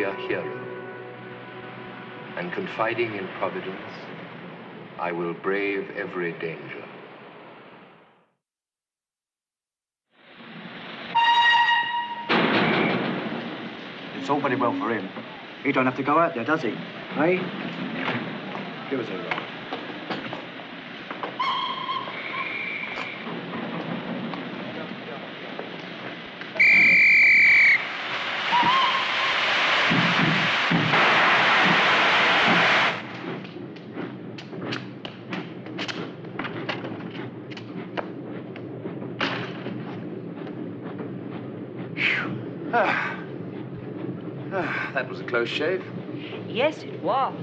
a hero. And confiding in Providence, I will brave every danger. It's all very well for him. He don't have to go out there, does he? Eh? Give us a roll. That was a close shave. Yes, it was.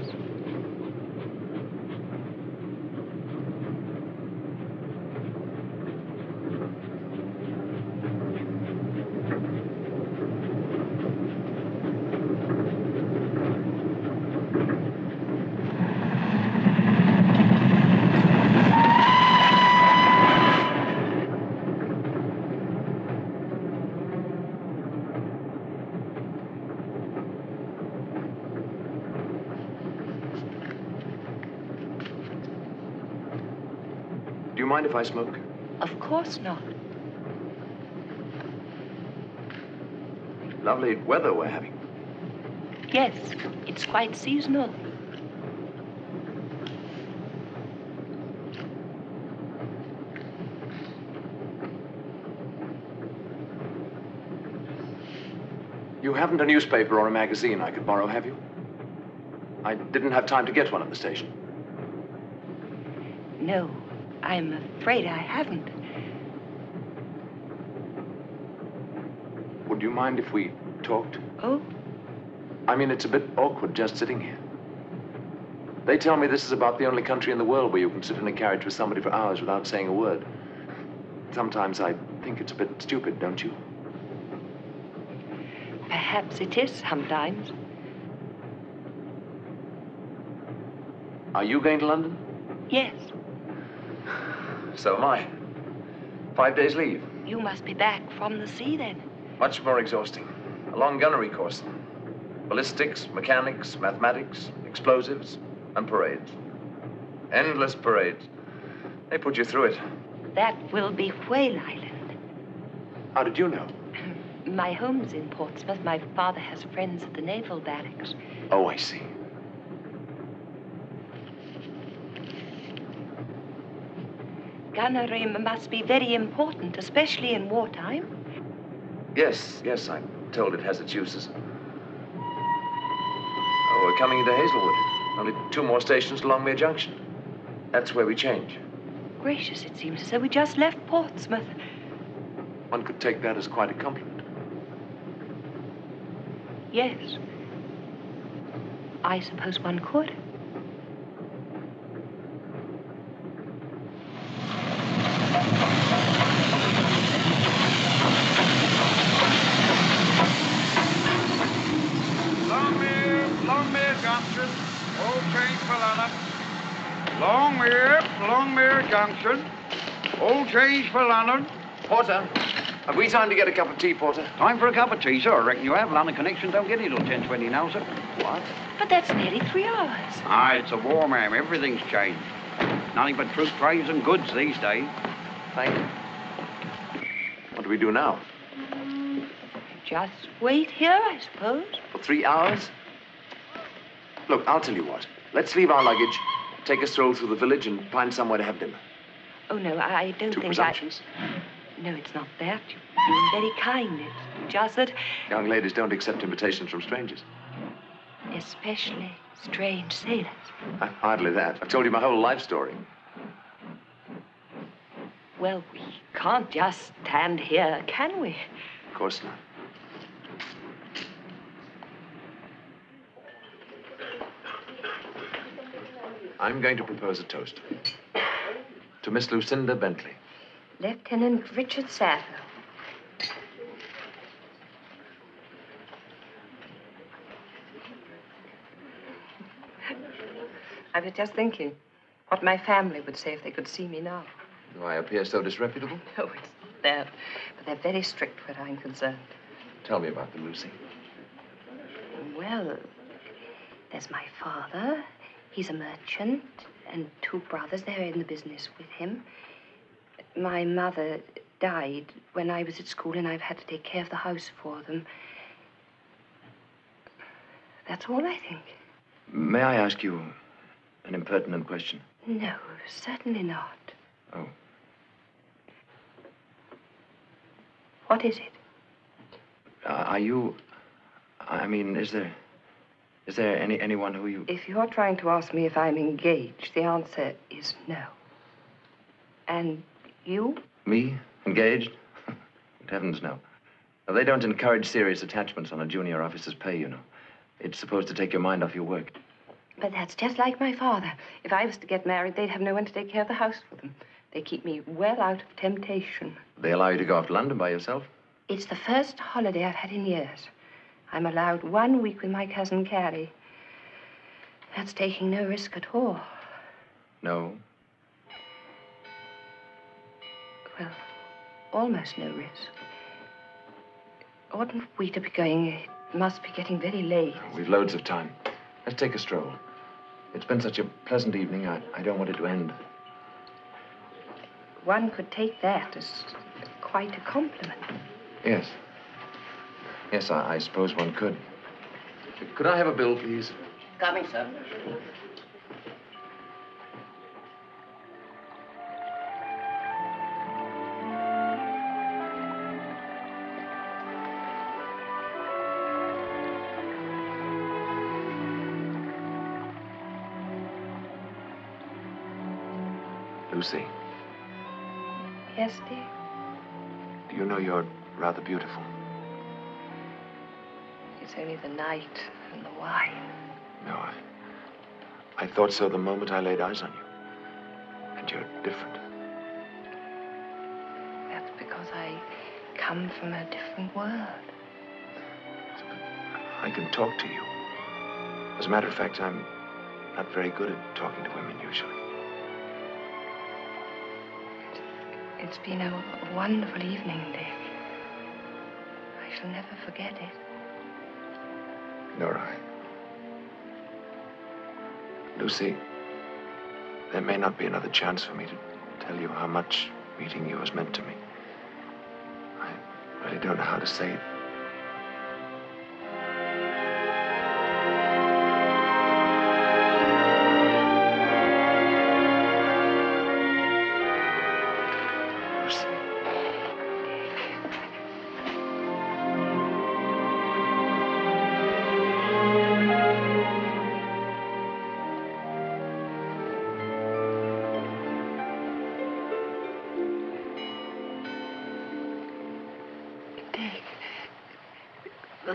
Do you mind if I smoke? Of course not. Lovely weather we're having. Yes, it's quite seasonal. You haven't a newspaper or a magazine I could borrow, have you? I didn't have time to get one at the station. No, I'm afraid I haven't. Would you mind if we talked? Oh? I mean, it's a bit awkward just sitting here. They tell me this is about the only country in the world where you can sit in a carriage with somebody for hours without saying a word. Sometimes I think it's a bit stupid, don't you? Perhaps it is sometimes. Are you going to London? Yes. So am I. 5 days leave. You must be back from the sea then. Much more exhausting. A long gunnery course. Ballistics, mechanics, mathematics, explosives, and parades. Endless parades. They put you through it. That will be Whale Island. How did you know? My home's in Portsmouth. My father has friends at the naval barracks. Oh, I see. Gunnery must be very important, especially in wartime. Yes, I'm told it has its uses. Oh, we're coming into Hazelwood. Only 2 more stations to Longmere Junction. That's where we change. Gracious, it seems as though we just left Portsmouth. One could take that as quite a compliment. Yes. I suppose one could. Longmere Junction. All change for London. Longmere Junction. All change for London. Porter, have we time to get a cup of tea, Porter? Time for a cup of tea, sir. I reckon you have. London connection don't get it till 10:20 now, sir. What? But that's nearly 3 hours. Ah, it's a war, ma'am. Everything's changed. Nothing but troop trains and goods these days. Thank you. What do we do now? Just wait here, I suppose. For 3 hours? Look, I'll tell you what. Let's leave our luggage, take a stroll through the village, and find somewhere to have dinner. Oh, no, I don't Too think presumptuous? No, it's not that. You've been very kind. It's just that... Young ladies don't accept invitations from strangers. Especially strange sailors. Hardly that. I've told you my whole life story. Well, we can't just stand here, can we? Of course not. I'm going to propose a toast. To Miss Lucinda Bentley. Lieutenant Richard Satter. I was just thinking what my family would say if they could see me now. Do I appear so disreputable? No, it's not that. But they're very strict where I'm concerned. Tell me about them, Lucy. Well, there's my father. He's a merchant, and 2 brothers. They're in the business with him. My mother died when I was at school, and I've had to take care of the house for them. That's all, I think. May I ask you an impertinent question? No, certainly not. Oh. What is it? Are you... I mean, is there anyone who you... If you're trying to ask me if I'm engaged, the answer is no. And you? Me? Engaged? Good heavens, no. No, they don't encourage serious attachments on a junior officer's pay, you know. It's supposed to take your mind off your work. But that's just like my father. If I was to get married, they'd have no one to take care of the house for them. They keep me well out of temptation. They allow you to go off to London by yourself? It's the first holiday I've had in years. I'm allowed 1 week with my cousin Carrie. That's taking no risk at all. No. Well, almost no risk. Oughtn't we to be going? It must be getting very late. We've loads of time. Let's take a stroll. It's been such a pleasant evening. I don't want it to end. One could take that as quite a compliment. Yes. Yes, I suppose one could. Could I have a bill, please? Coming, sir. Lucy, Yes, dear? do you know you're rather beautiful? It's only the night and the wine. No, I thought so the moment I laid eyes on you. And you're different. That's because I come from a different world. I can talk to you. As a matter of fact, I'm not very good at talking to women usually. It's been a wonderful evening, Dick. I shall never forget it. Nor I. Lucy, there may not be another chance for me to tell you how much meeting you has meant to me. I really don't know how to say it.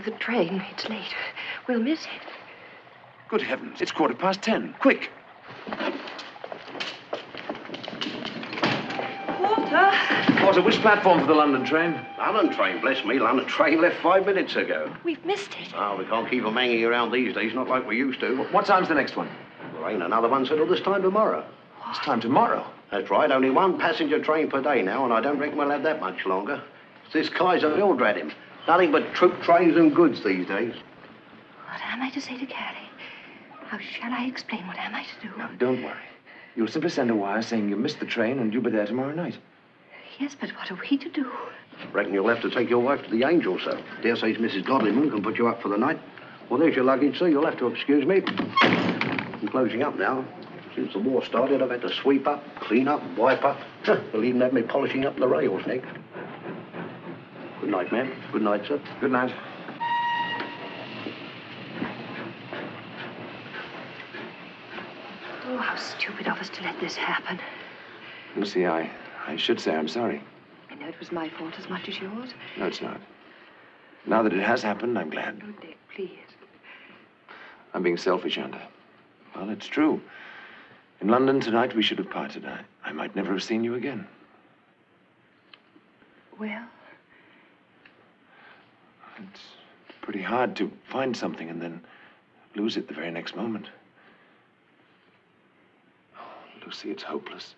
The train, it's late. We'll miss it. Good heavens, it's 10:15. Quick! Walter, which platform for the London train? London train, bless me. London train left 5 minutes ago. We've missed it. Oh, we can't keep them hanging around these days, not like we used to. What time's the next one? There ain't another one till this time tomorrow. This time tomorrow. That's right, only 1 passenger train per day now, and I don't reckon we'll have that much longer. It's this Kaiser Mildred him. Nothing but troop trains and goods these days. What am I to say to Carrie? How shall I explain? What am I to do? Now, don't worry. You'll simply send a wire saying you missed the train and you'll be there tomorrow night. Yes, but what are we to do? Reckon you'll have to take your wife to the Angel, sir. Dare say Mrs. Godlyman can put you up for the night. Well, there's your luggage, sir. You'll have to excuse me. I'm closing up now. Since the war started, I've had to sweep up, clean up, wipe up. They'll even have me polishing up the rails next. Good night, ma'am. Good night, sir. Good night. Oh, how stupid of us to let this happen. Lucy, I should say I'm sorry. I know it was my fault as much as yours. No, it's not. Now that it has happened, I'm glad. Oh, Dick, please. I'm being selfish, aren't I? Well, it's true. In London tonight, we should have parted. I might never have seen you again. Well? It's pretty hard to find something and then lose it the very next moment. Oh, Lucy, it's hopeless.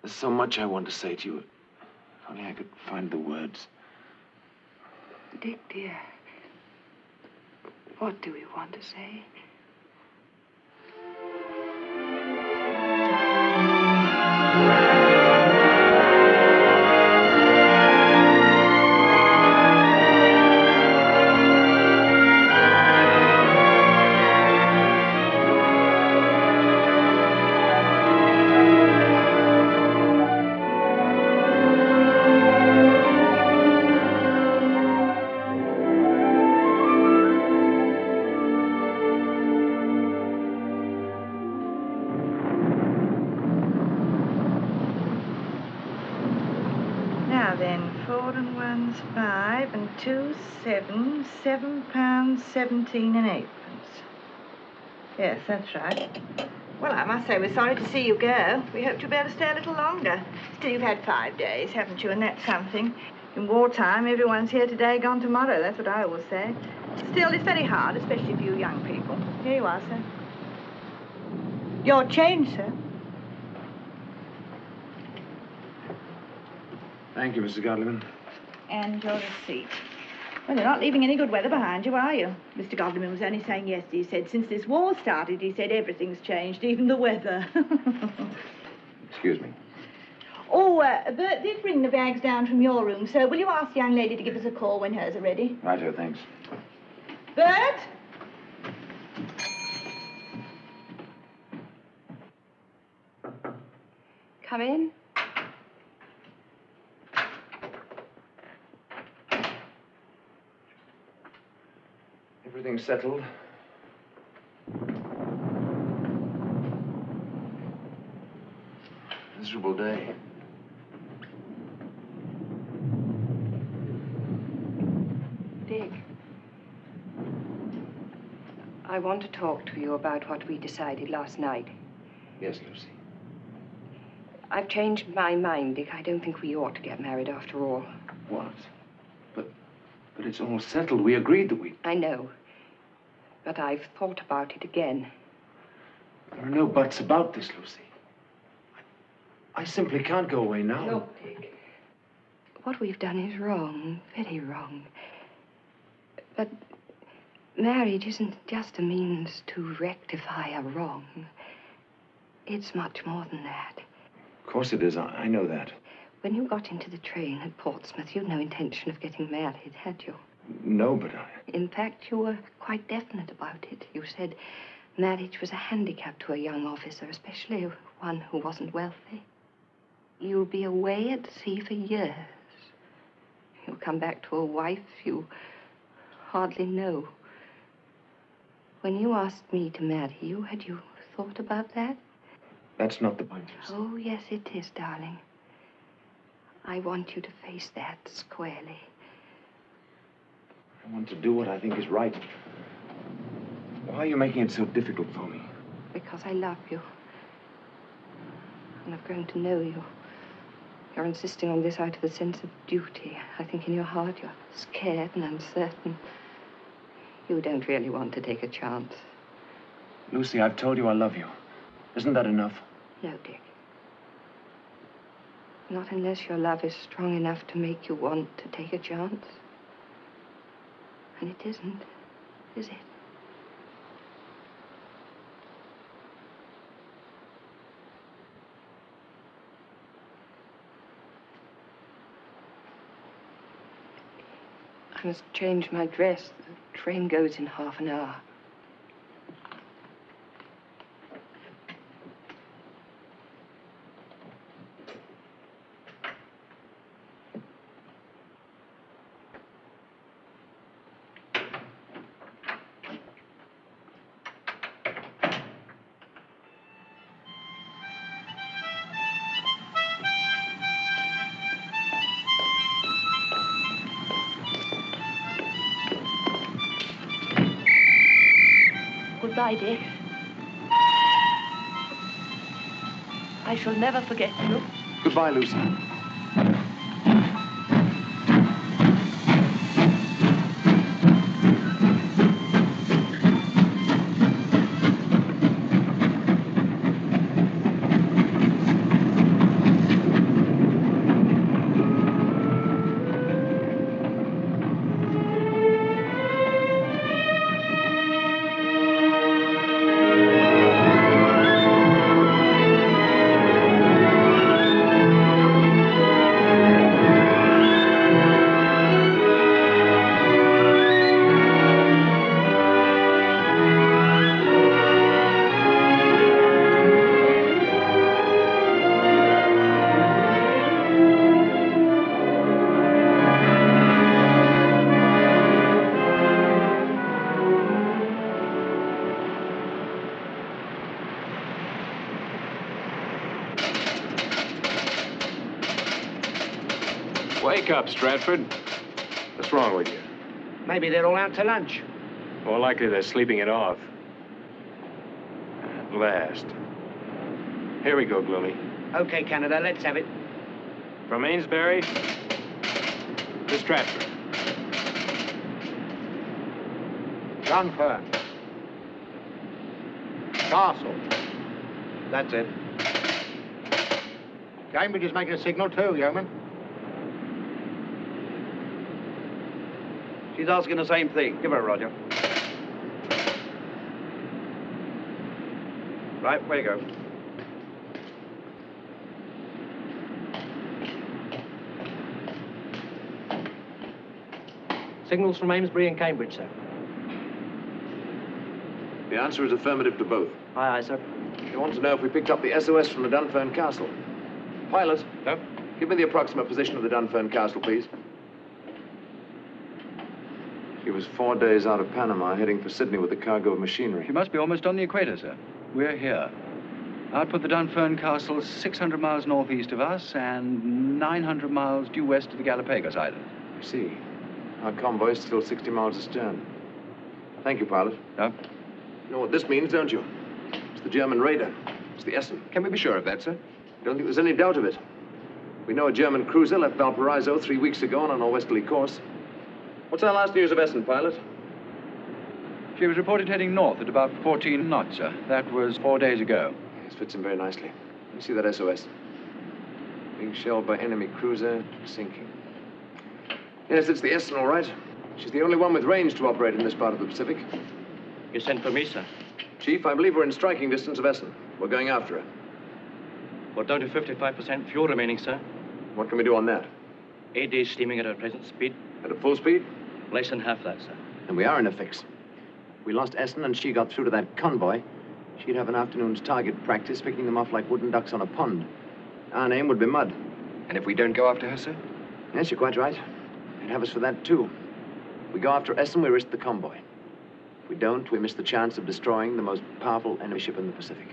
There's so much I want to say to you. If only I could find the words. Dick, dear. What do you want to say? Now then, 4 and 1's 5 and 2's 7, £7.17 and 8 pence. Yes, that's right. Well, I must say we're sorry to see you go. We hoped you'd be able to stay a little longer. Still, you've had 5 days, haven't you? And that's something. In wartime, everyone's here today, gone tomorrow. That's what I always say. Still, it's very hard, especially for you young people. Here you are, sir. Your change, sir. Thank you, Mrs. Godliman. And your receipt. Well, you're not leaving any good weather behind you, are you? Mr. Godliman was only saying yesterday, he said, since this war started, he said everything's changed, even the weather. Excuse me. Oh, Bert did bring the bags down from your room, so will you ask the young lady to give us a call when hers are ready? Righto, thanks. Bert? Come in. Everything's settled. Miserable day. Dick, I want to talk to you about what we decided last night. Yes, Lucy. I've changed my mind, Dick. I don't think we ought to get married after all. What? But it's all settled. We agreed that we... I know. But I've thought about it again. There are no buts about this, Lucy. I simply can't go away now. Look, Dick. What we've done is wrong, very wrong. But marriage isn't just a means to rectify a wrong. It's much more than that. Of course it is. I know that. When you got into the train at Portsmouth, you'd no intention of getting married, had you? No, but I... In fact, you were quite definite about it. You said marriage was a handicap to a young officer, especially one who wasn't wealthy. You'll be away at sea for years. You'll come back to a wife you hardly know. When you asked me to marry you, had you thought about that? That's not the point. Oh, yes, it is, darling. I want you to face that squarely. I want to do what I think is right. Why are you making it so difficult for me? Because I love you. And I've grown to know you. You're insisting on this out of a sense of duty. I think in your heart you're scared and uncertain. You don't really want to take a chance. Lucy, I've told you I love you. Isn't that enough? No, Dick. Not unless your love is strong enough to make you want to take a chance. And it isn't, is it? I must change my dress. The train goes in half an hour. Goodbye, Dick. I shall never forget you. Goodbye, Lucy. Wake up, Stratford. What's wrong with you? Maybe they're all out to lunch. More likely they're sleeping it off. At last. Here we go, Gloomy. Okay, Canada, let's have it. From Amesbury to Stratford. Dunfern. Castle. That's it. Cambridge is making a signal too, yeoman. She's asking the same thing. Give her, Roger. Right, where you go? Signals from Amesbury and Cambridge, sir. The answer is affirmative to both. Aye, aye, sir. They want to know if we picked up the SOS from the Dunfern Castle. Pilot. No? Give me the approximate position of the Dunfern Castle, please. She was 4 days out of Panama, heading for Sydney with a cargo of machinery. She must be almost on the equator, sir. We're here. I'd put the Dunfern Castle 600 miles northeast of us and 900 miles due west of the Galapagos Islands. I see. Our convoy is still 60 miles astern. Thank you, pilot. No? You know what this means, don't you? It's the German raider. It's the Essen. Can we be sure of that, sir? I don't think there's any doubt of it. We know a German cruiser left Valparaiso 3 weeks ago on a norwesterly course. What's our last news of Essen, pilot? She was reported heading north at about 14 knots, sir. That was 4 days ago. This fits in very nicely. Let me see that SOS. Being shelled by enemy cruiser, sinking. Yes, it's the Essen, all right. She's the only one with range to operate in this part of the Pacific. You sent for me, sir. Chief, I believe we're in striking distance of Essen. We're going after her. We're down to 55% fuel remaining, sir. What can we do on that? 8 days steaming at our present speed. At a full speed? Less than half that, sir. And we are in a fix. If we lost Essen and she got through to that convoy, she'd have an afternoon's target practice, picking them off like wooden ducks on a pond. Our name would be mud. And if we don't go after her, sir? Yes, you're quite right. They'd have us for that, too. If we go after Essen, we risk the convoy. If we don't, we miss the chance of destroying the most powerful enemy ship in the Pacific.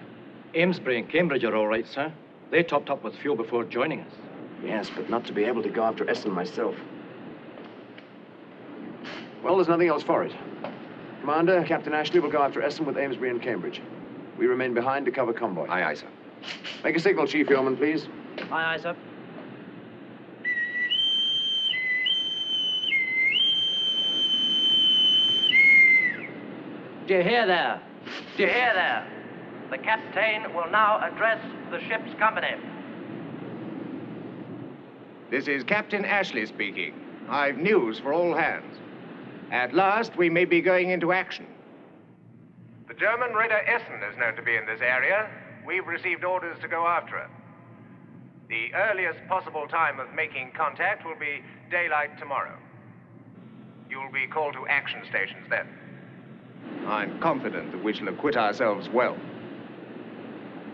Amesbury and Cambridge are all right, sir. They topped up with fuel before joining us. Yes, but not to be able to go after Essen myself. Well, there's nothing else for it. Commander, Captain Ashley will go after Essen with Amesbury and Cambridge. We remain behind to cover convoy. Aye, aye, sir. Make a signal, Chief Yeoman, please. Aye, aye, sir. Do you hear there? Do you hear there? The captain will now address the ship's company. This is Captain Ashley speaking. I've news for all hands. At last, we may be going into action. The German raider Essen is known to be in this area. We've received orders to go after her. The earliest possible time of making contact will be daylight tomorrow. You'll be called to action stations then. I'm confident that we shall acquit ourselves well.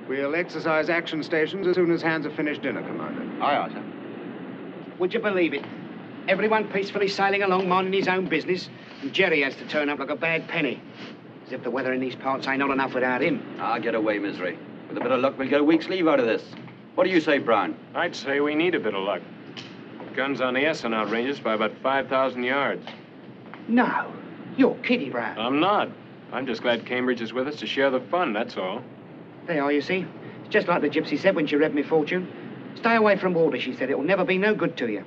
We'll exercise action stations as soon as hands have finished dinner, Commander. Aye, aye, sir. Would you believe it? Everyone peacefully sailing along, minding his own business, and Jerry has to turn up like a bad penny. As if the weather in these parts ain't not enough without him. Ah, get away, misery. With a bit of luck, we'll get a week's leave out of this. What do you say, Brown? I'd say we need a bit of luck. Guns on the Essen outranges by about 5,000 yards. No, you're kidding, Brown. I'm not. I'm just glad Cambridge is with us to share the fun, that's all. There are, you see. It's just like the gypsy said when she read me fortune. Stay away from water, she said. It'll never be no good to you.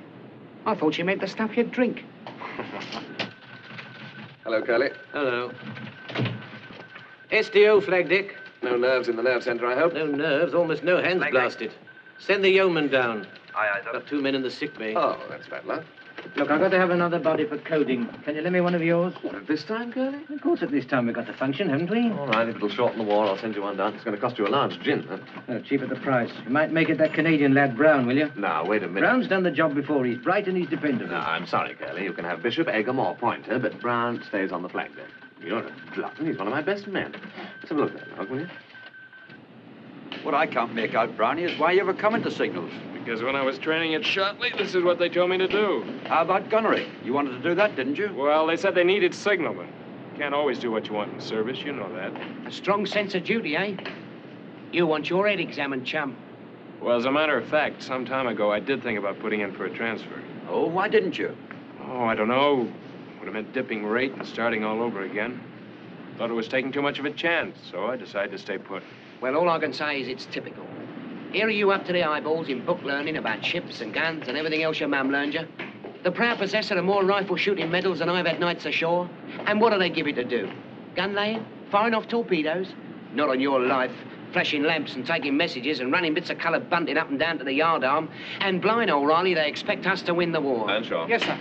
I thought she meant the stuff you'd drink. Hello, Curly. Hello. SDO flag, Dick. No nerves in the nerve center, I hope. No nerves, almost no hands Flag, blasted. Send the yeoman down. Aye, aye, sir. Got 2 men in the sick bay. Oh, that's bad luck. Look, I've got to have another body for coding. Can you lend me one of yours? What, at this time, Curly? Of course, at this time we've got the function, haven't we? All right, if it'll shorten the war, I'll send you one down. It's going to cost you a large gin, huh? Oh, cheap at the price. You might make it that Canadian lad Brown, will you? Now, wait a minute. Brown's done the job before. He's bright and he's dependable. No, I'm sorry, Curly. You can have Bishop, Egham, or Pointer, but Brown stays on the flag deck. You're a glutton. He's one of my best men. Let's have a look at him, will you? What I can't make out, Brownie, is why you ever come into signals. Because when I was training at Shotley, this is what they told me to do. How about gunnery? You wanted to do that, didn't you? Well, they said they needed signalmen. Can't always do what you want in service, you know that. A strong sense of duty, eh? You want your head examined, chum. Well, as a matter of fact, some time ago, I did think about putting in for a transfer. Oh, why didn't you? Oh, I don't know. Would have meant dipping rate and starting all over again. Thought it was taking too much of a chance, so I decided to stay put. Well, all I can say is it's typical. Here are you up to the eyeballs in book learning about ships and guns and everything else your mum learned you. The proud possessor of more rifle shooting medals than I've had nights ashore. And what do they give you to do? Gun laying? Firing off torpedoes? Not on your life. Flashing lamps and taking messages and running bits of coloured bunting up and down to the yardarm. And blind O'Reilly, they expect us to win the war. Earnshaw. Yes, sir.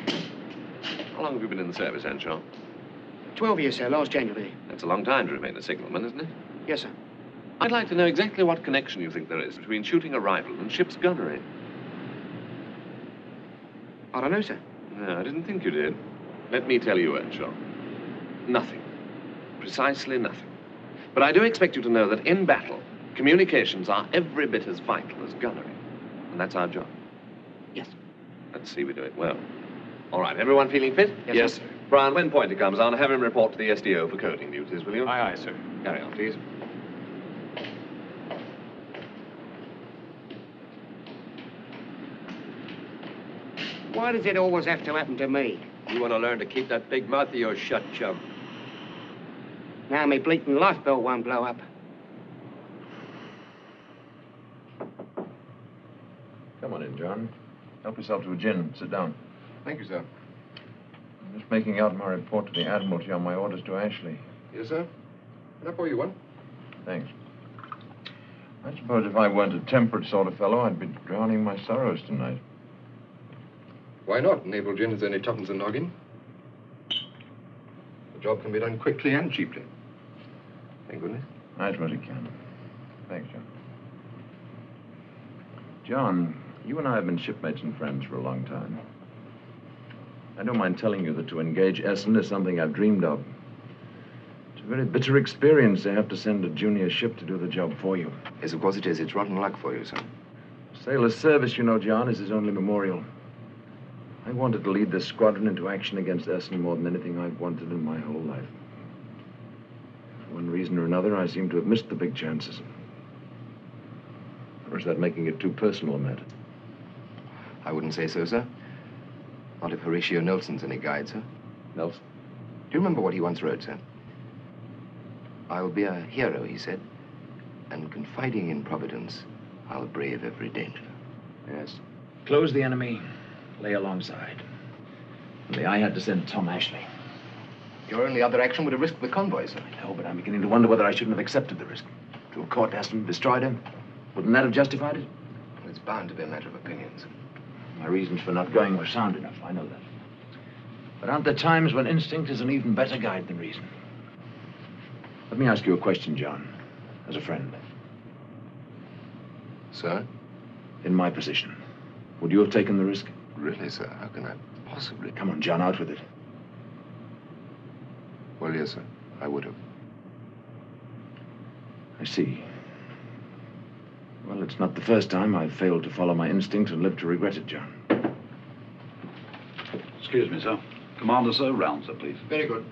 How long have you been in the service, Earnshaw? 12 years, sir, last January. That's a long time to remain a signalman, isn't it? Yes, sir. I'd like to know exactly what connection you think there is between shooting a rifle and ship's gunnery. I don't know, sir. No, I didn't think you did. Let me tell you, Earnshaw. Nothing. Precisely nothing. But I do expect you to know that in battle, communications are every bit as vital as gunnery. And that's our job. Yes. Let's see we do it well. All right, everyone feeling fit? Yes, sir. Brown, when Pointer comes on, have him report to the SDO for coding duties, will you? Aye, aye, sir. Carry on, please. Why does it always have to happen to me? You want to learn to keep that big mouth of yours shut, chum. Now my bleating lifebelt won't blow up. Come on in, John. Help yourself to a gin. Sit down. Thank you, sir. I'm just making out my report to the Admiralty on my orders to Ashley. Yes, sir. Can I pour you one? Thanks. I suppose if I weren't a temperate sort of fellow, I'd be drowning my sorrows tonight. Why not? Naval gin is only tuppence a noggin. The job can be done quickly and cheaply. Thank goodness. I suppose it can. Thanks, John. John, you and I have been shipmates and friends for a long time. I don't mind telling you that to engage Essen is something I've dreamed of. It's a very bitter experience to have to send a junior ship to do the job for you. Yes, of course it is. It's rotten luck for you, sir. Sailor's service, you know, John, is his only memorial. I wanted to lead this squadron into action against Essen more than anything I've wanted in my whole life. For one reason or another, I seem to have missed the big chances. Or is that making it too personal a matter? I wouldn't say so, sir. Not if Horatio Nelson's any guide, sir. Nelson? Do you remember what he once wrote, sir? I'll be a hero, he said, and confiding in Providence, I'll brave every danger. Yes. Close the enemy, lay alongside. Only I had to send Tom Ashley. Your only other action would have risked the convoy, sir. I know, but I'm beginning to wonder whether I shouldn't have accepted the risk. To have caught Aston and destroyed him. Wouldn't that have justified it? Well, it's bound to be a matter of opinions. My reasons for not going were sound enough, I know that. But aren't there times when instinct is an even better guide than reason? Let me ask you a question, John, as a friend. Sir? In my position, would you have taken the risk? Really, sir? How can I possibly? Come on, John, out with it. Well, yes, sir. I would have. I see. Well, it's not the first time I've failed to follow my instinct and lived to regret it, John. Excuse me, sir. Commander, sir. Round, sir, please. Very good.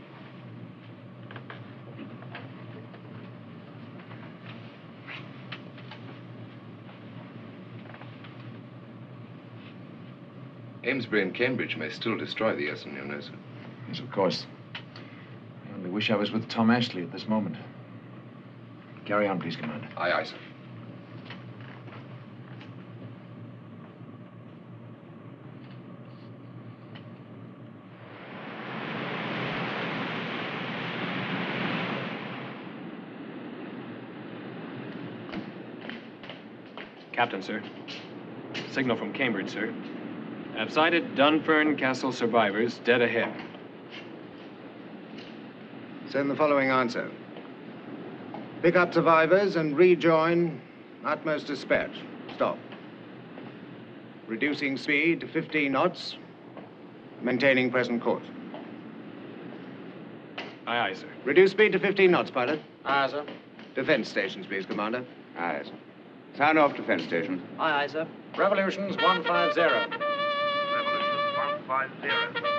Amesbury and Cambridge may still destroy the Essen, you know, sir. Yes, of course. I only wish I was with Tom Ashley at this moment. Carry on, please, Commander. Aye, aye, sir. Captain, sir. Signal from Cambridge, sir. I've sighted Dunfern Castle survivors dead ahead. Send the following answer. Pick up survivors and rejoin utmost dispatch. Stop. Reducing speed to 15 knots. Maintaining present course. Aye, aye, sir. Reduce speed to 15 knots, pilot. Aye, sir. Defense stations, please, Commander. Aye, sir. Sound off defense stations. Aye, aye, sir. Revolutions 150. Revolution 150.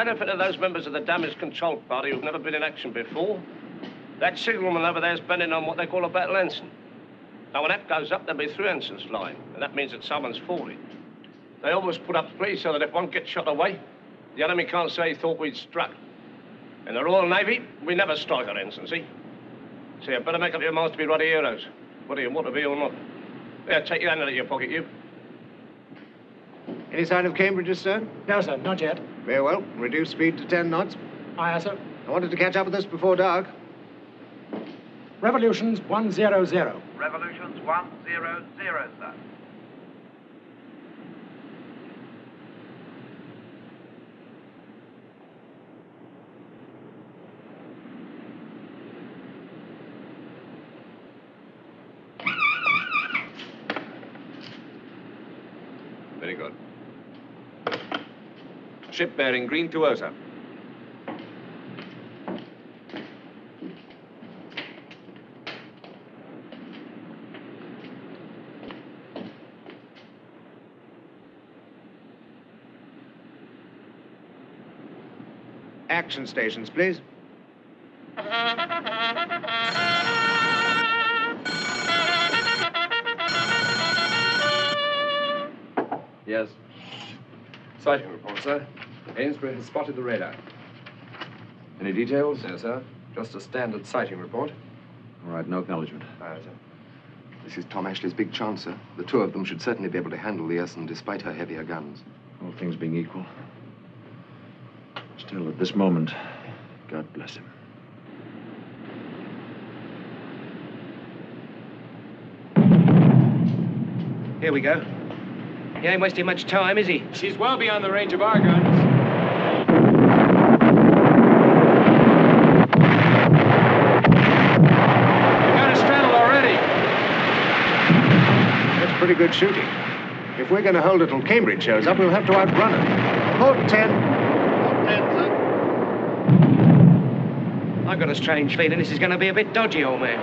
benefit of those members of the damage control party who've never been in action before, that signalman over there's bending on what they call a battle ensign. Now, when that goes up, there'll be 3 ensigns flying, and that means that someone's falling. They always put up 3 so that if one gets shot away, the enemy can't say he thought we'd struck. In the Royal Navy, we never strike our ensigns, see? So you better make up your minds to be ruddy heroes, whether you want to be or not. There, take your hand out of your pocket, you. Any sign of Cambridges, sir? No, sir, not yet. Very well. Reduce speed to 10 knots. Aye, sir. I wanted to catch up with us before dark. Revolutions 100. Revolutions 100, sir. Very good. Ship bearing green to Osa. Action stations, please. Yes. Sighting report, sir. Ainsbury has spotted the radar. Any details? No, sir. Just a standard sighting report. All right, no acknowledgement. Aye, sir. This is Tom Ashley's big chance, sir. The 2 of them should certainly be able to handle the Essen despite her heavier guns. All things being equal. Still, at this moment, God bless him. Here we go. He ain't wasting much time, is he? She's well beyond the range of our guns. We got her straddled already. That's pretty good shooting. If we're going to hold it till Cambridge shows up, we'll have to outrun her. Port 10. Port 10, sir. I've got a strange feeling this is going to be a bit dodgy, old man.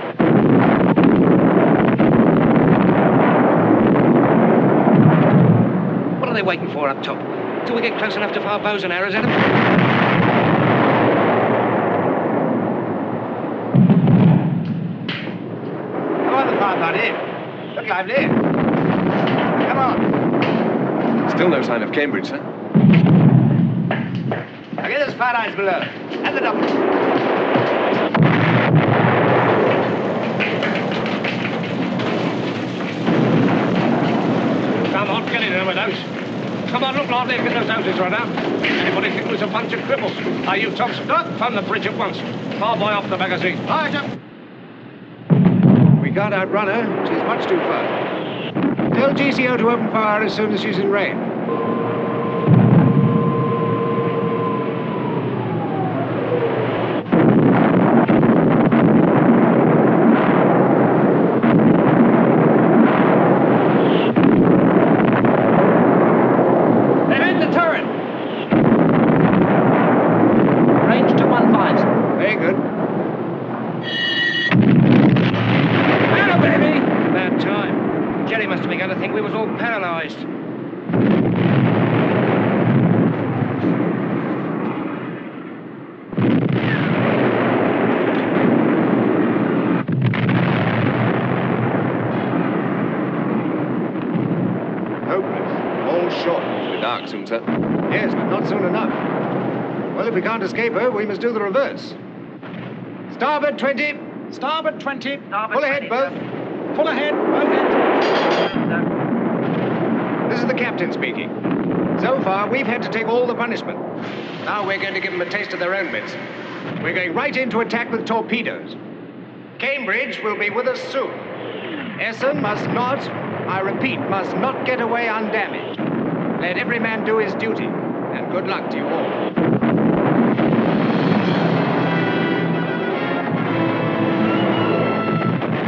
What are they waiting for up top? Till we get close enough to fire bows and arrows at them? Come on, the fire buddy. Look lively. Come on. Still no sign of Cambridge, sir. Now get those fire irons below. And the double. Come on, get in there with those. Come on, look lively and get those houses right out. Anybody think it was a bunch of cripples? Are you, Thompson? Stop from the bridge at once. Far boy off the magazine. Right, up. We can't outrun her. She's much too far. Tell GCO to open fire as soon as she's in range. Soon, sir. Yes, but not soon enough. Well, if we can't escape her, we must do the reverse. Starboard 20. Starboard 20. Starboard Full ahead, 20, both. Sir. Full ahead, both heads. This is the captain speaking. So far, we've had to take all the punishment. Now we're going to give them a taste of their own bits. We're going right into attack with torpedoes. Cambridge will be with us soon. Essen must not, I repeat, must not get away undamaged. Let every man do his duty, and good luck to you all.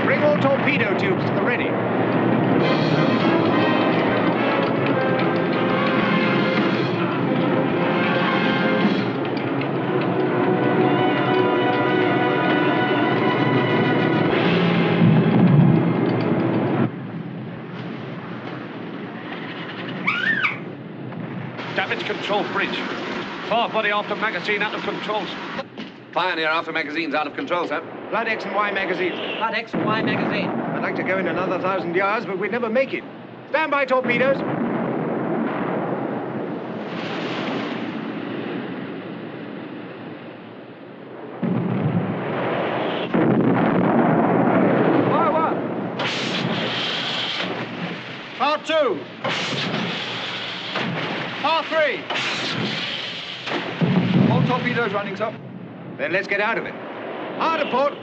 Bring all torpedo tubes to the ready. Damage control bridge. Fire body after magazine out of control. Pioneer after magazine's out of control, sir. Flood X and Y magazine. Flood X and Y magazine. I'd like to go in another 1,000 yards, but we'd never make it. Stand by torpedoes. Fire one. Fire two. Fire three. All torpedoes running, sir. Then let's get out of it. Hard to port.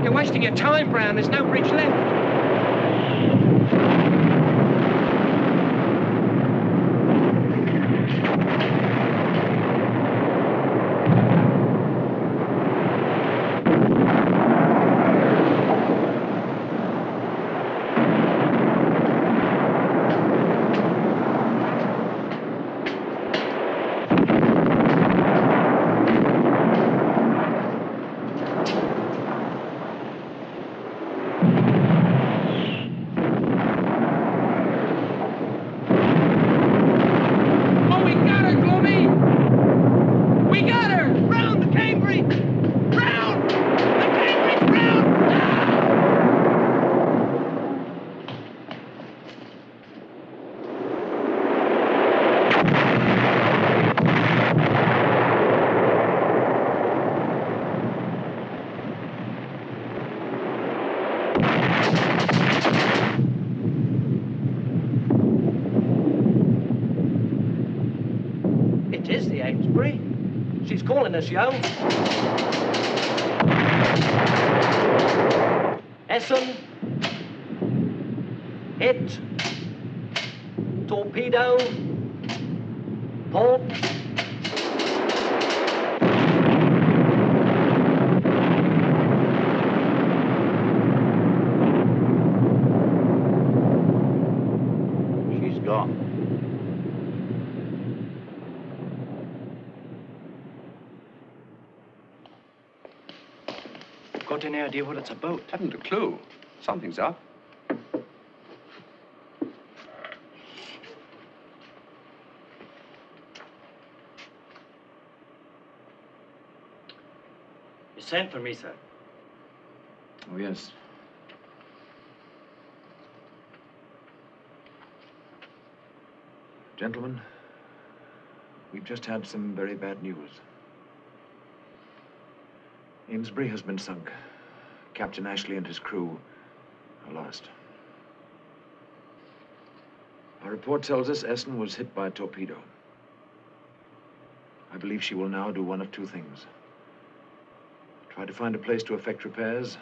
You're wasting your time, Brown. There's no bridge left. She's calling us, yo. Essen. Hit. Torpedo. Port. She's gone. Got any idea what it's about? Haven't a clue. Something's up. You sent for me, sir. Oh, yes. Gentlemen, we've just had some very bad news. Amesbury has been sunk. Captain Ashley and his crew are lost. Our report tells us Essen was hit by a torpedo. I believe she will now do one of two things. Try to find a place to effect repairs,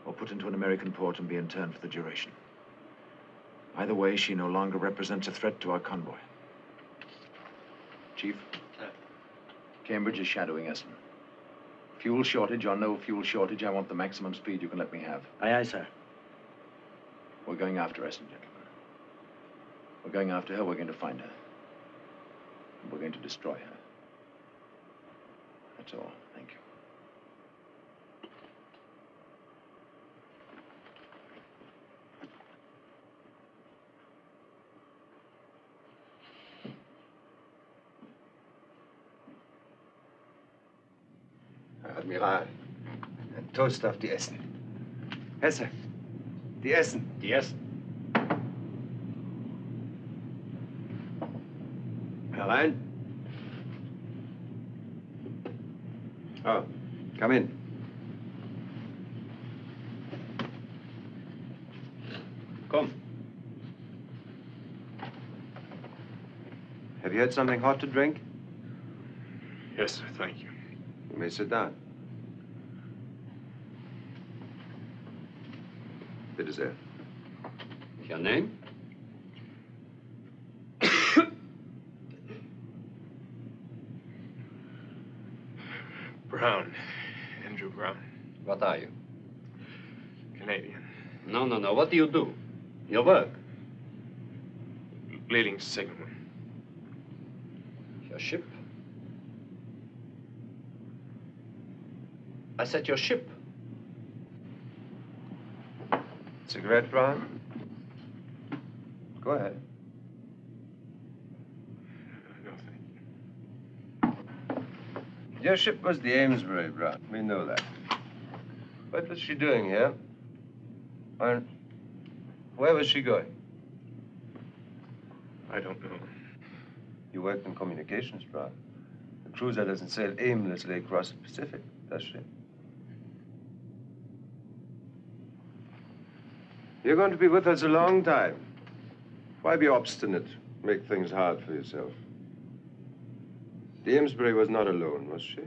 or put into an American port and be interned for the duration. Either way, she no longer represents a threat to our convoy. Chief? Sir. Cambridge is shadowing Essen. Fuel shortage or no fuel shortage, I want the maximum speed you can let me have. Aye, aye, sir. We're going after Essen, gentlemen. We're going after her, we're going to find her. And we're going to destroy her. That's all. Thank you. Admiral, ein Toast auf die Essen. Hesse, die Essen. Die Essen. Herein. Oh, come in. Come. Have you had something hot to drink? Yes, sir, thank you. You may sit down. Bitte sehr. Your name? Brown. Andrew Brown. What are you? Canadian. No. What do you do? Your work? Leading signalman. Your ship? I said your ship. Cigarette, Brian? Go ahead. Your ship was the Amesbury, Brown. We know that. What was she doing here? And where was she going? I don't know. You worked in communications, Brown. A cruiser doesn't sail aimlessly across the Pacific, does she? You're going to be with us a long time. Why be obstinate? Make things hard for yourself. The Amesbury was not alone, was she? As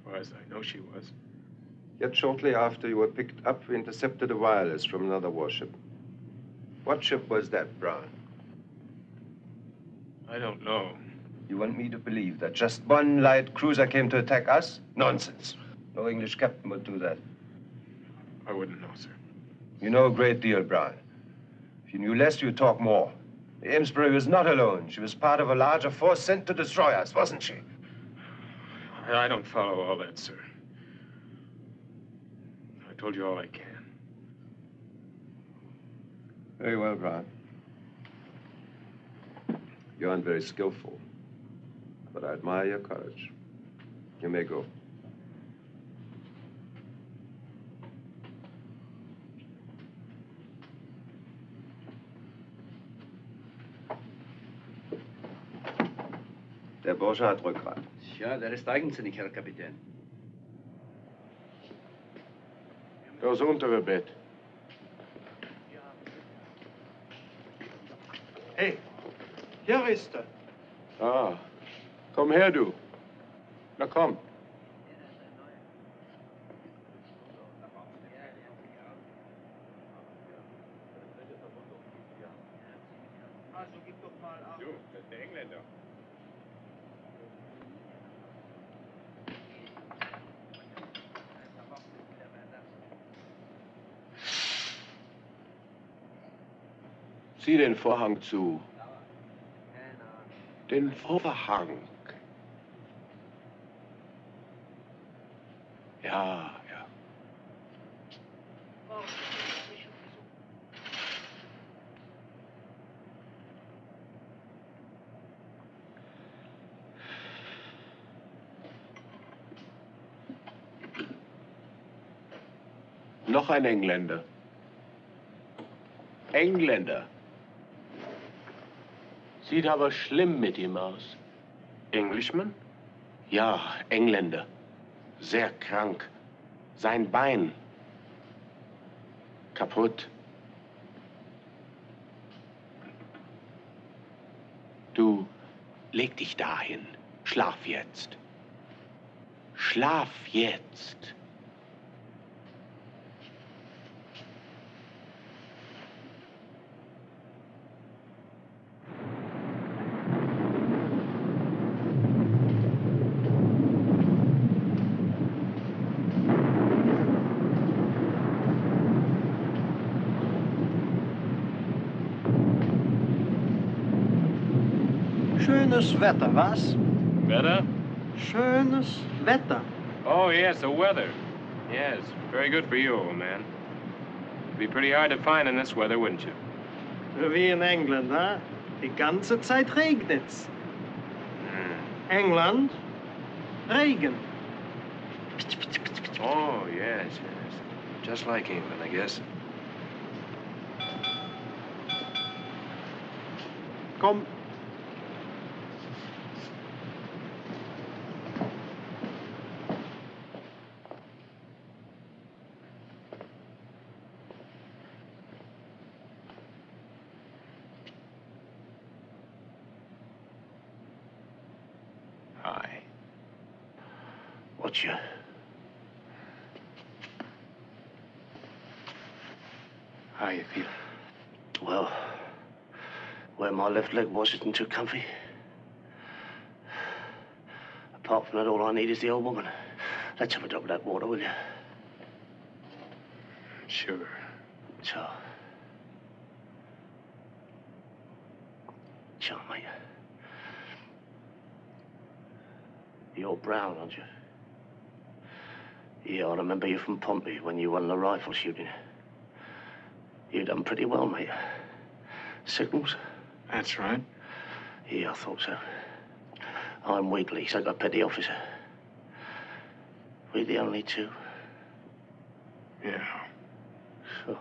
far as I know, she was. Yet shortly after you were picked up, we intercepted a wireless from another warship. What ship was that, Brown? I don't know. You want me to believe that just one light cruiser came to attack us? Nonsense. No English captain would do that. I wouldn't know, sir. You know a great deal, Brown. If you knew less, you'd talk more. The Amesbury was not alone. She was part of a larger force sent to destroy us, wasn't she? I don't follow all that, sir. I told you all I can. Very well, Brown. You aren't very skillful, but I admire your courage. You may go. Der Bursche hat Rückgrat. Tja, der ist eigensinnig, Herr Kapitän. Das untere Bett. Hey, hier ist er. Ah, komm her, du. Na komm. Du, das ist der Engländer. Zieh den Vorhang zu. Den Vorhang. Ja, ja. Noch ein Engländer. Engländer. Sieht aber schlimm mit ihm aus. Englishman? Ja, Engländer. Sehr krank. Sein Bein. Kaputt. Du, leg dich dahin. Schlaf jetzt. Schlaf jetzt. Schönes Wetter, was? Weather? Schönes Wetter. Oh, yes, the weather. Yes, very good for you, old man. It'd be pretty hard to find in this weather, wouldn't you? Wie in England, huh? Die ganze Zeit regnet's. England, Regen. Oh, yes, yes. Just like England, I guess. Komm. Hi. What's your... How you feel? Well, where my left leg was isn't too comfy. Apart from that, all I need is the old woman. Let's have a drop of that water, will you? Sure. So. So, mate. You're brown, aren't you? Yeah, I remember you from Pompey when you won the rifle shooting. You done pretty well, mate. Signals? That's right. Yeah, I thought so. I'm Wheatley, second petty officer. We're the only two. Yeah. So,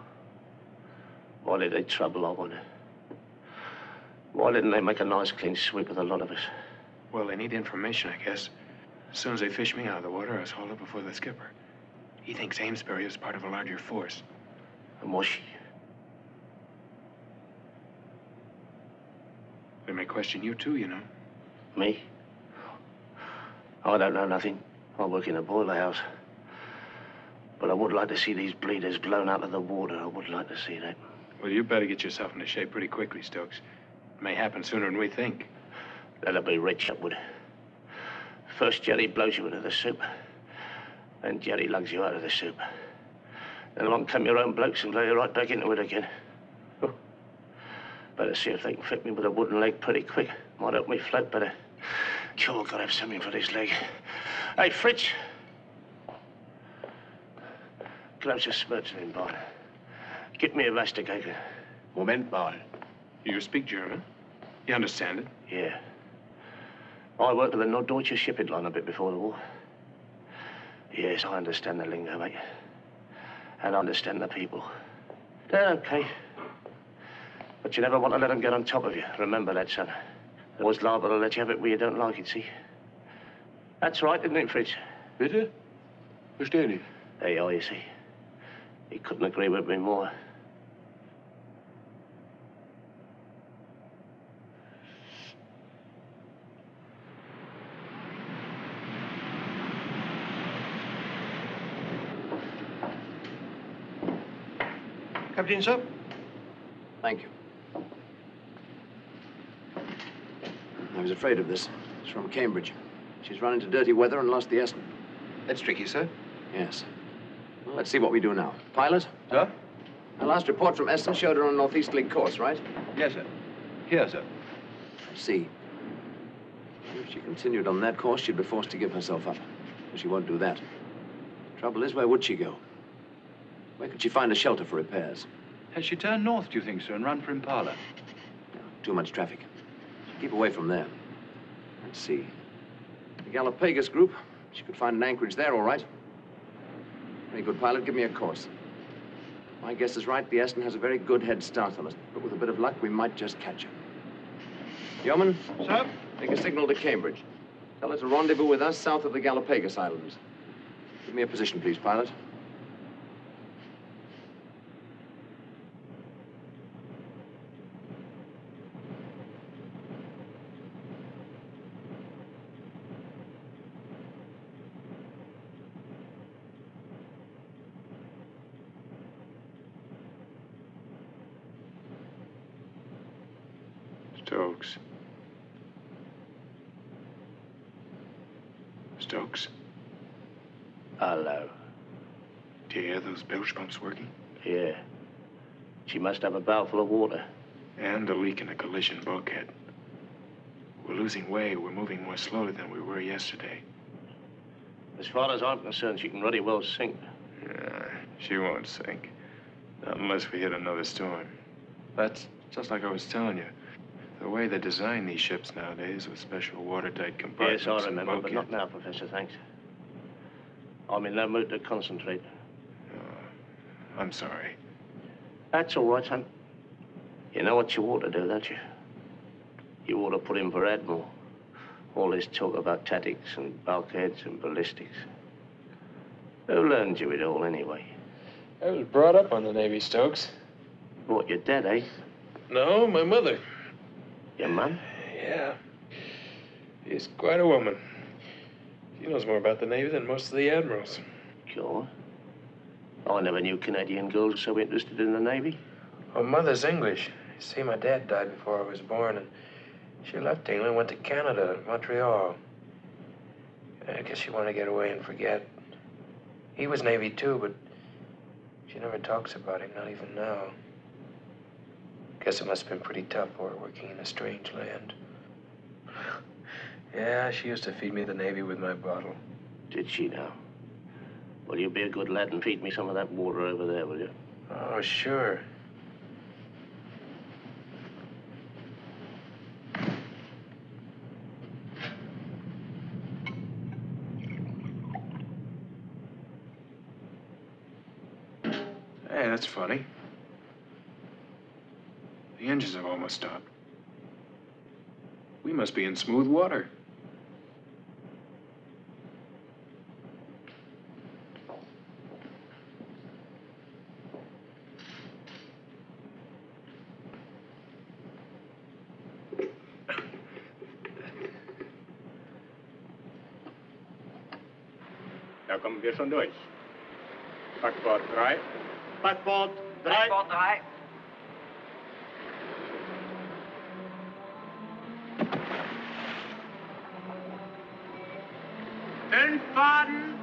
why did they trouble, I wonder? Why didn't they make a nice clean sweep of the lot of us? Well, they need information, I guess. As soon as they fish me out of the water, I was hauled up before the skipper. He thinks Amesbury is part of a larger force. And was she? They may question you, too, you know. Me? I don't know nothing. I work in a boiler house. But I would like to see these bleeders blown out of the water. I would like to see that. Well, you better get yourself into shape pretty quickly, Stokes. It may happen sooner than we think. That'll be rich, Upward. First, Jerry blows you into the soup. Then Jerry lugs you out of the soup. Then along come your own blokes and blow you right back into it again. Oh. Better see if they can fit me with a wooden leg pretty quick. Might help me float better. Sure, gotta have something for this leg. Hey, Fritz. Gloves are spurting in, boy. Get me a Vastigator. Moment, boy. You speak German? You understand it? Yeah. I worked with the Norddeutsche shipping line a bit before the war. Yes, I understand the lingo, mate. And I understand the people. They're okay. But you never want to let them get on top of you. Remember that, son. They're always liable to let you have it where you don't like it, see? That's right, isn't it, Fritz? Bitte? Verstehe nicht. There you are, you see. He couldn't agree with me more. Captain's up. Thank you. I was afraid of this. It's from Cambridge. She's run into dirty weather and lost the Essen. That's tricky, sir. Yes. Well, let's see what we do now. Pilot? Sir? Our last report from Essen showed her on a northeasterly course, right? Yes, sir. Here, sir. I see. If she continued on that course, she'd be forced to give herself up. But she won't do that. Trouble is, where would she go? Where could she find a shelter for repairs? Has she turned north, do you think, sir, and run for Impala? Too much traffic. Keep away from there. Let's see. The Galapagos group. She could find an anchorage there, all right. Very good, pilot. Give me a course. My guess is right. The Essen has a very good head start on us. But with a bit of luck, we might just catch her. Yeoman? Sir? Make a signal to Cambridge. Tell her to rendezvous with us south of the Galapagos Islands. Give me a position, please, pilot. Stokes. Stokes. Hello. Do you hear those bilge pumps working? Yeah. She must have a barrel full of water. And a leak in the collision bulkhead. We're losing way. We're moving more slowly than we were yesterday. As far as I'm concerned, she can really well sink. She won't sink. Not unless we hit another storm. That's just like I was telling you. The way they design these ships nowadays with special watertight compartments. Yes, I remember, but not now, Professor, thanks. I'm in no mood to concentrate. I'm sorry. That's all right, son. You know what you ought to do, don't you? You ought to put in for Admiral. All this talk about tactics and bulkheads and ballistics. Who learned you it all, anyway? I was brought up on the Navy, Stokes. What, your dad, eh? No, my mother. Your mum? Yeah. She's quite a woman. She knows more about the Navy than most of the admirals. Sure. I never knew Canadian girls so interested in the Navy. Well, Mother's English. You see, my dad died before I was born, and she left England and went to Canada, Montreal. I guess she wanted to get away and forget. He was Navy, too, but she never talks about him, not even now. Guess it must have been pretty tough for her working in a strange land. Yeah, she used to feed me the Navy with my bottle. Did she now? Will you be a good lad and feed me some of that water over there, will you? Oh, sure. Hey, that's funny. The engines have almost stopped. We must be in smooth water. Da kommen wir schon durch. Backbord 3. Backbord 3. Backbord 3. Faden.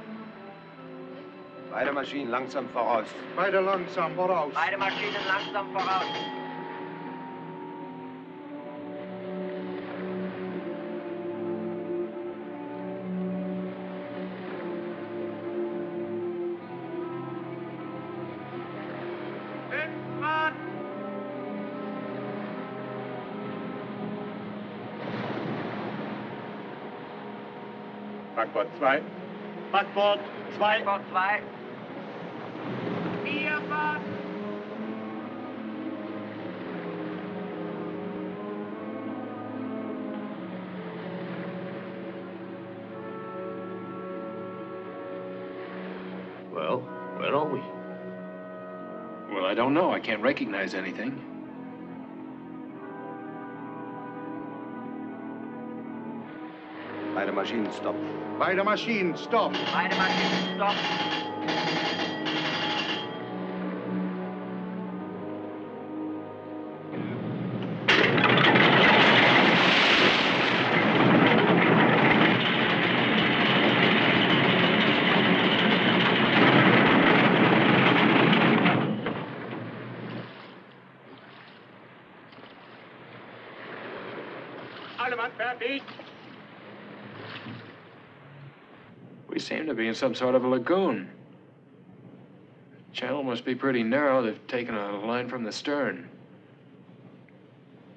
Beide Maschinen langsam voraus. Beide langsam voraus. Beide Maschinen langsam voraus. Backbord 2. Backbord 2. Backbord 2. 4 Faden. Well, where are we? Well, I don't know. I can't recognize anything. Beide Maschinen stopp. Beide Maschinen stopp. Beide Maschinen stopp. Alle Mann fertig. We seem to be in some sort of a lagoon. The channel must be pretty narrow. They've taken a line from the stern.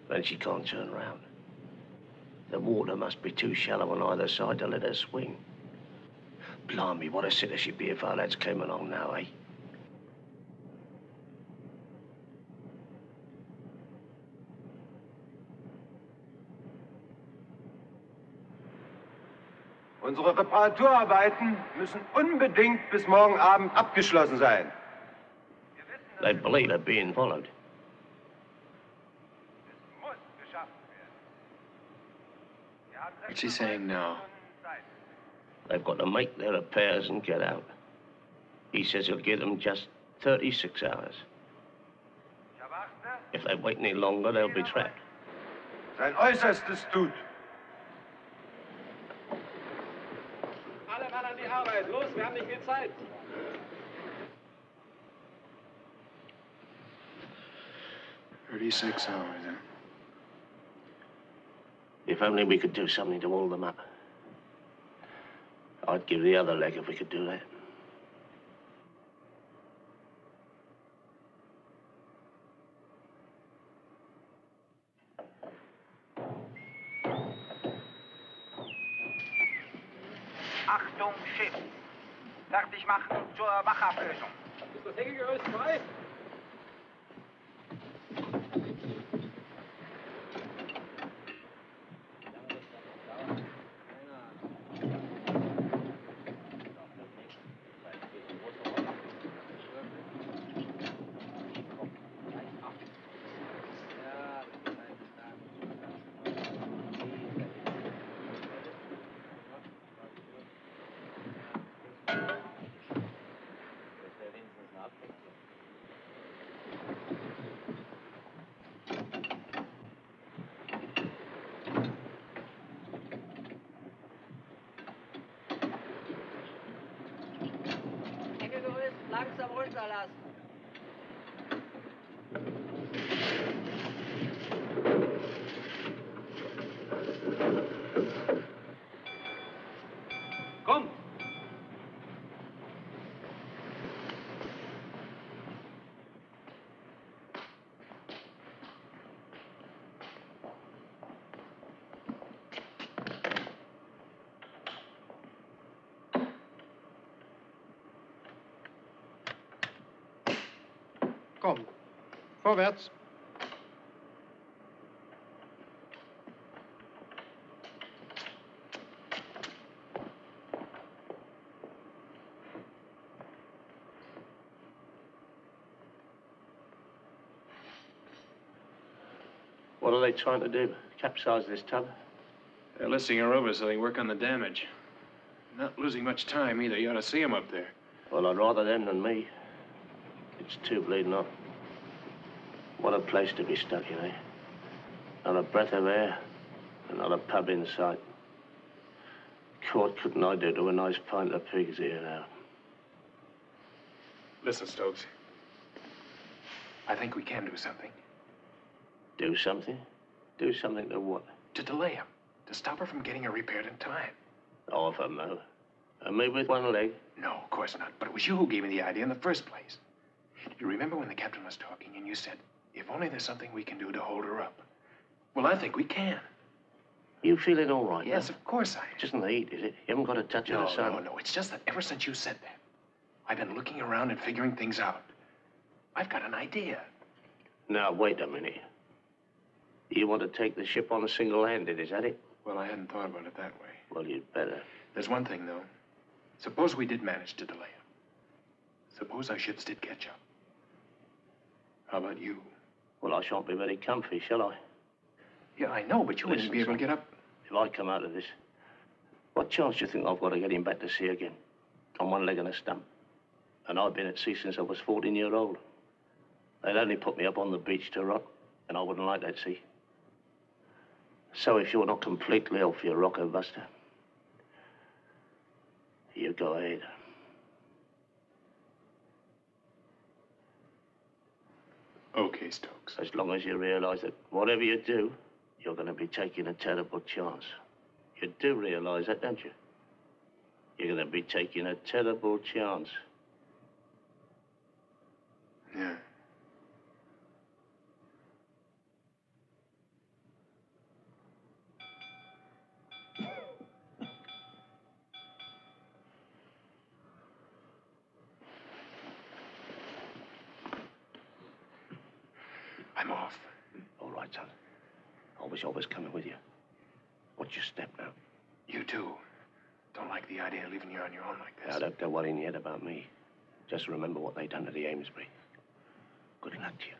Then she can't turn round. The water must be too shallow on either side to let her swing. Blimey, what a sitter she'd be if our lads came along now, eh? Unsere Reparaturarbeiten müssen unbedingt bis morgen Abend abgeschlossen sein. They believe they're being followed. What's he saying now? They've got to make their repairs and get out. He says he'll give them just 36 hours. If they wait any longer, they'll be trapped. Sein Äußerstes tut. Alle Mann an die Arbeit. Los, wir haben nicht viel Zeit. "36 hours, huh?" If only we could do something to hold them up. I'd give the other leg if we could do that. Achtung, Schiff. Fertig machen zur Wachablösung. Ist das Hängegerüst frei? Vorwärts. What are they trying to do? Capsize this tub? They're listing her over so they can work on the damage. Not losing much time either. You ought to see them up there. Well, I'd rather them than me. It's too bleeding hot. What a place to be stuck in, eh? Not a breath of air, and not a pub in sight. What couldn't I do to a nice pint of pig's ear now? Listen, Stokes. I think we can do something. Do something? Do something to what? To delay him. To stop her from getting her repaired in time. Oh, if I know. And me with one leg? No, of course not. But it was you who gave me the idea in the first place. You remember when the captain was talking and you said, if only there's something we can do to hold her up? Well, I think we can. You feeling all right? Yes, now? of course I am. Just in the heat, is it? You haven't got a touch of the sun? No. It's just that ever since you said that, I've been looking around and figuring things out. I've got an idea. Now, wait a minute. You want to take the ship on single-handed, is that it? Well, I hadn't thought about it that way. Well, you'd better. There's one thing, though. Suppose we did manage to delay him. Suppose our ships did catch up. How about you? Well, I shan't be very comfy, shall I? Yeah, I know, but you wouldn't be able to get up. If I come out of this, what chance do you think I've got of getting back to sea again? On one leg and a stump. And I've been at sea since I was 14-year-old. They'd only put me up on the beach to rot, and I wouldn't like that sea. So if you're not completely off your rocker, Buster, you go ahead. Okay, Stokes. As long as you realize that whatever you do, you're going to be taking a terrible chance. You do realize that, don't you? You're going to be taking a terrible chance. Yeah. I'm off. All right, son. I wish I was coming with you. What's your step now? You too. Don't like the idea of leaving you on your own like this. Now, don't go worrying yet about me. Just remember what they done to the Amesbury. Good luck to you.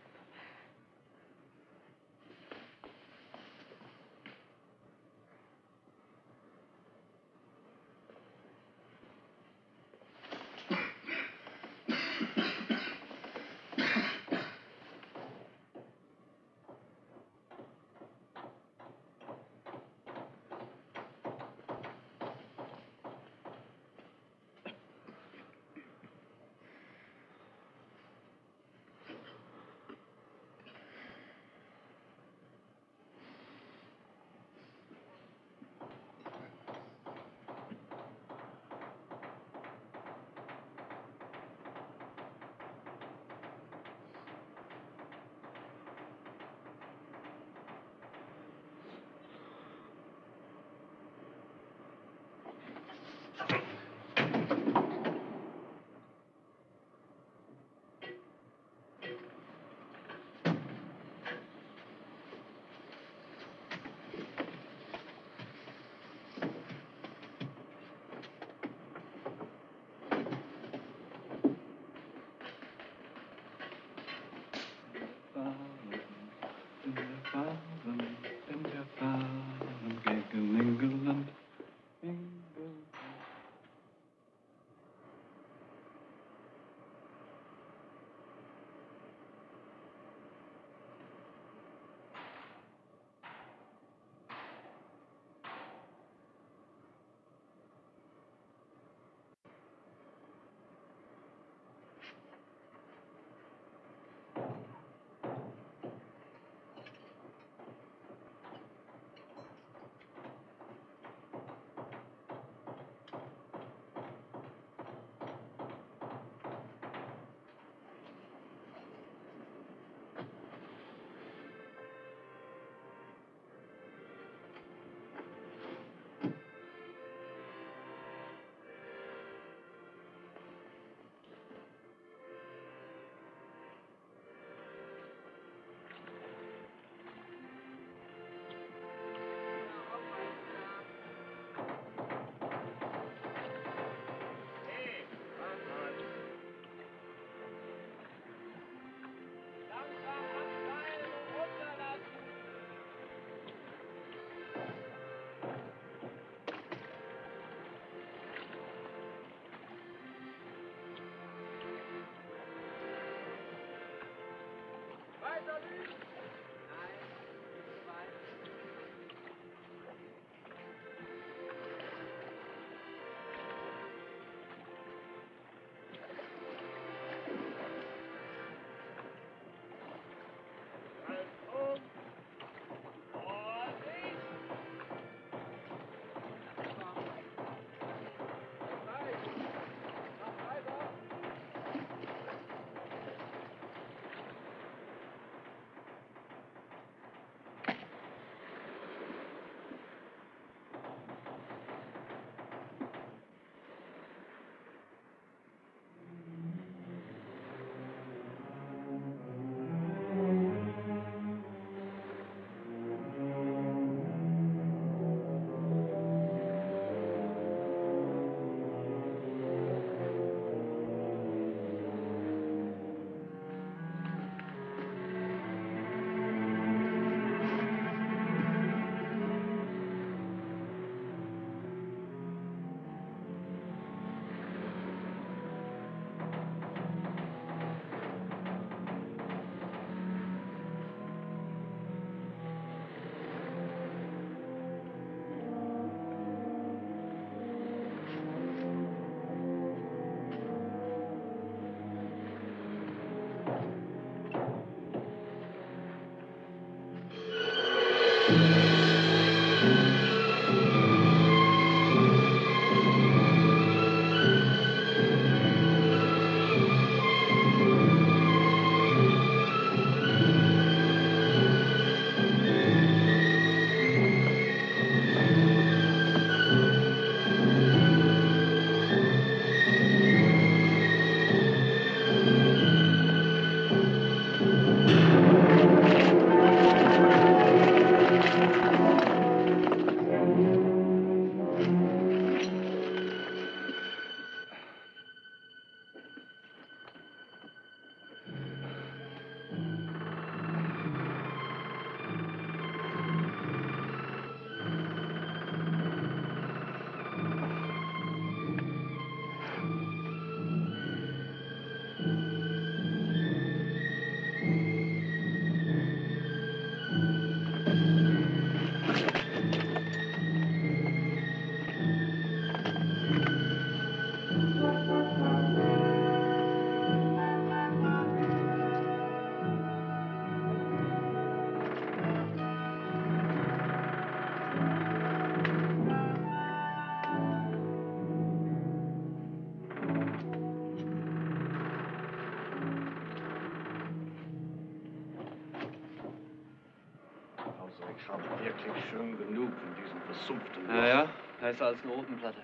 Ich habe wirklich schon genug von diesem versumpften Loch. Ja, ja, besser als eine Rotenplatte.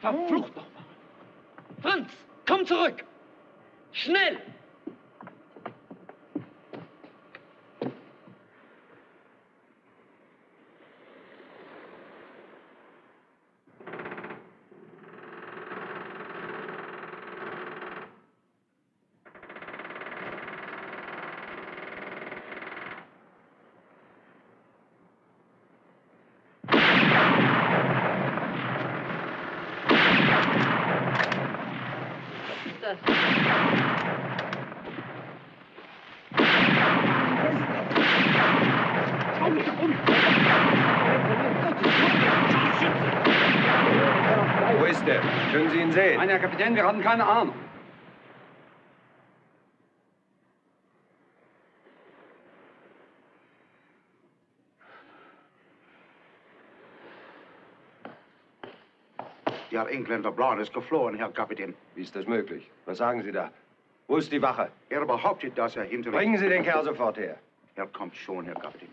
Verflucht nochmal! Franz, komm zurück! Schnell! Wo ist der? Können Sie ihn sehen? Nein, Herr Kapitän, wir haben keine Ahnung. Der Engländer Brown ist geflohen, Herr Kapitän. Wie ist das möglich? Was sagen Sie da? Wo ist die Wache? Er behauptet, dass er hinter... Bringen Sie den Kerl sofort her. Er kommt schon, Herr Kapitän.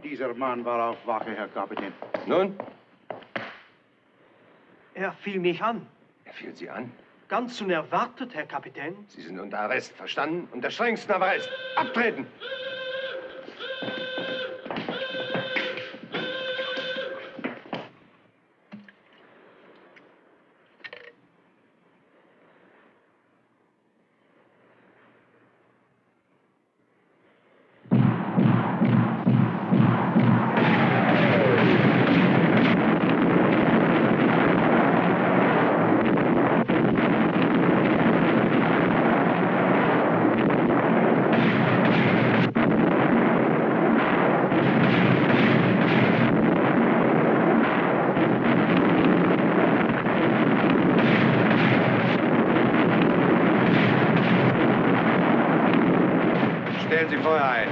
Dieser Mann war auf Wache, Herr Kapitän. Nun? Er fiel mich an. Er fiel Sie an? Ganz unerwartet, Herr Kapitän. Sie sind unter Arrest, verstanden? Unter strengsten Arrest. Abtreten! Stellen Sie Feuer ein.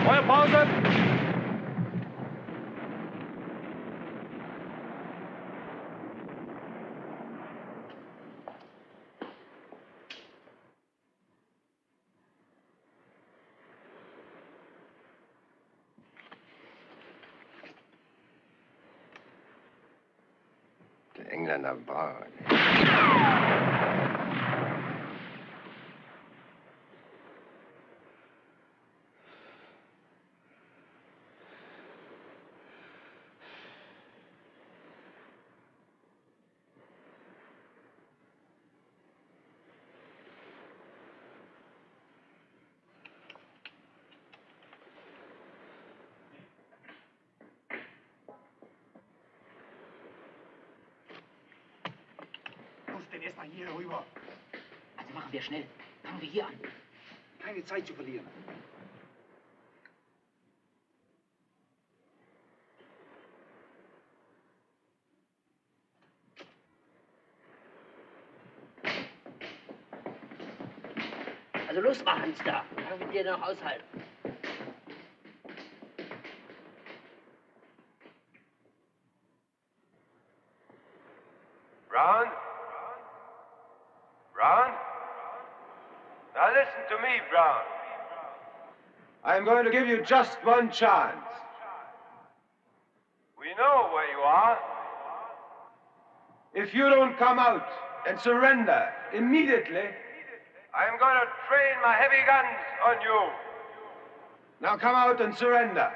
Feuerpause! Der Engländer Brown. Denn erstmal hier rüber. Also machen wir schnell. Fangen wir hier an. Keine Zeit zu verlieren. Also los, machen's da. Kann ich mit dir noch aushalten. Brown? Brown? Now listen to me, Brown. I'm going to give you just one chance. We know where you are. If you don't come out and surrender immediately, I'm going to train my heavy guns on you. Now come out and surrender.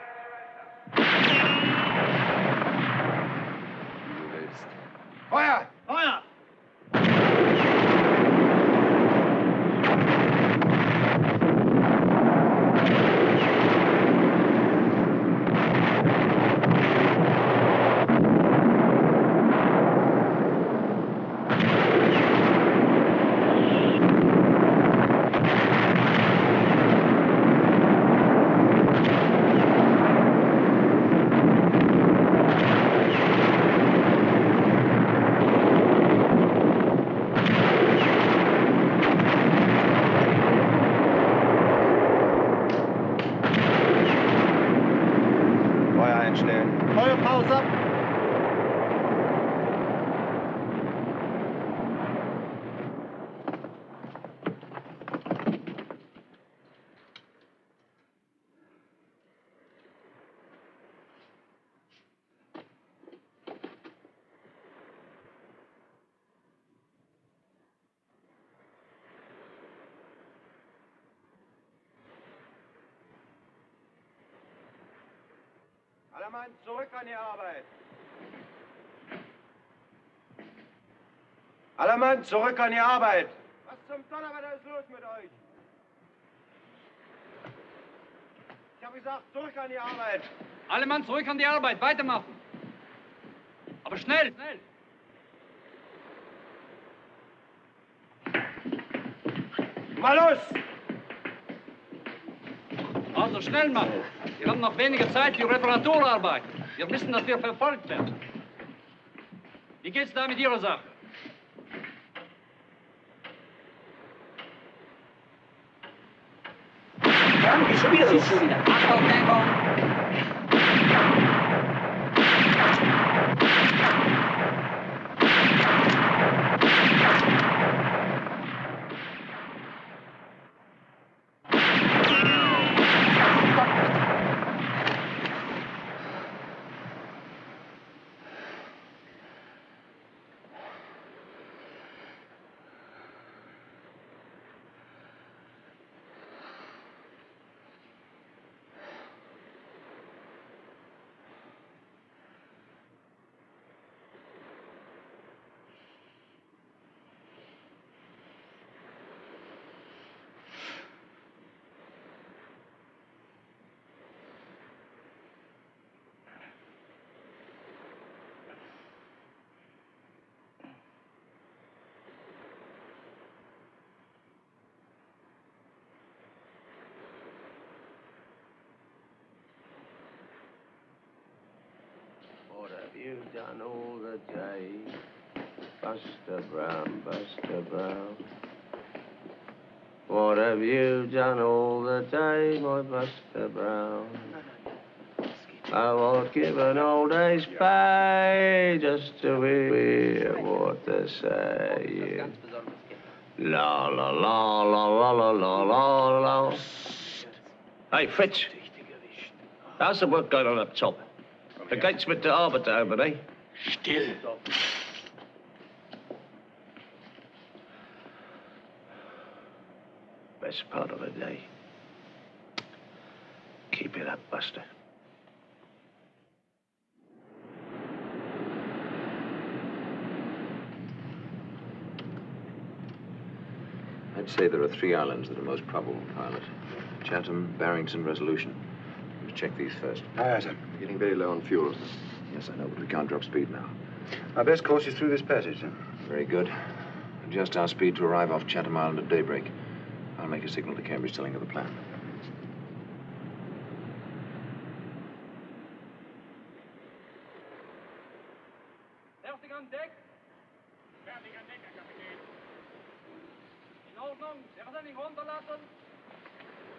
Feuer! Feuer! Alle Mann, zurück an die Arbeit. Alle Mann, zurück an die Arbeit. Was zum Donnerwetter ist los mit euch? Ich habe gesagt, zurück an die Arbeit. Alle Mann zurück an die Arbeit, weitermachen. Aber schnell, schnell. Mal los! Also schnell machen. Wir haben noch wenige Zeit für Reparaturarbeit. Wir wissen, dass wir verfolgt werden. Wie geht's da mit Ihrer Sache? Schon wieder los. Achtung, Deckung! What have you done all the day? Buster Brown, Buster Brown. What have you done all the day, my Buster Brown? I would give an old day's pay just to hear what they're saying. La la la la la la la la la. Hey, Fritz. How's the work going on up top? The gates with the arbiter over there. Still. Best part of the day. Keep it up, Buster. I'd say there are 3 islands that are most probable, pilot. Chatham, Barrington, Resolution. Let's check these first. Aye, sir. Getting very low on fuel. Yes, I know, but we can't drop speed now. Our best course is through this passage, sir. Very good. Adjust our speed to arrive off Chatham Island at daybreak. I'll make a signal to Cambridge telling her the plan. Fertig an Deck. Fertig an Deck, Herr Kapitän. In Ordnung. Der muss nicht runterlassen.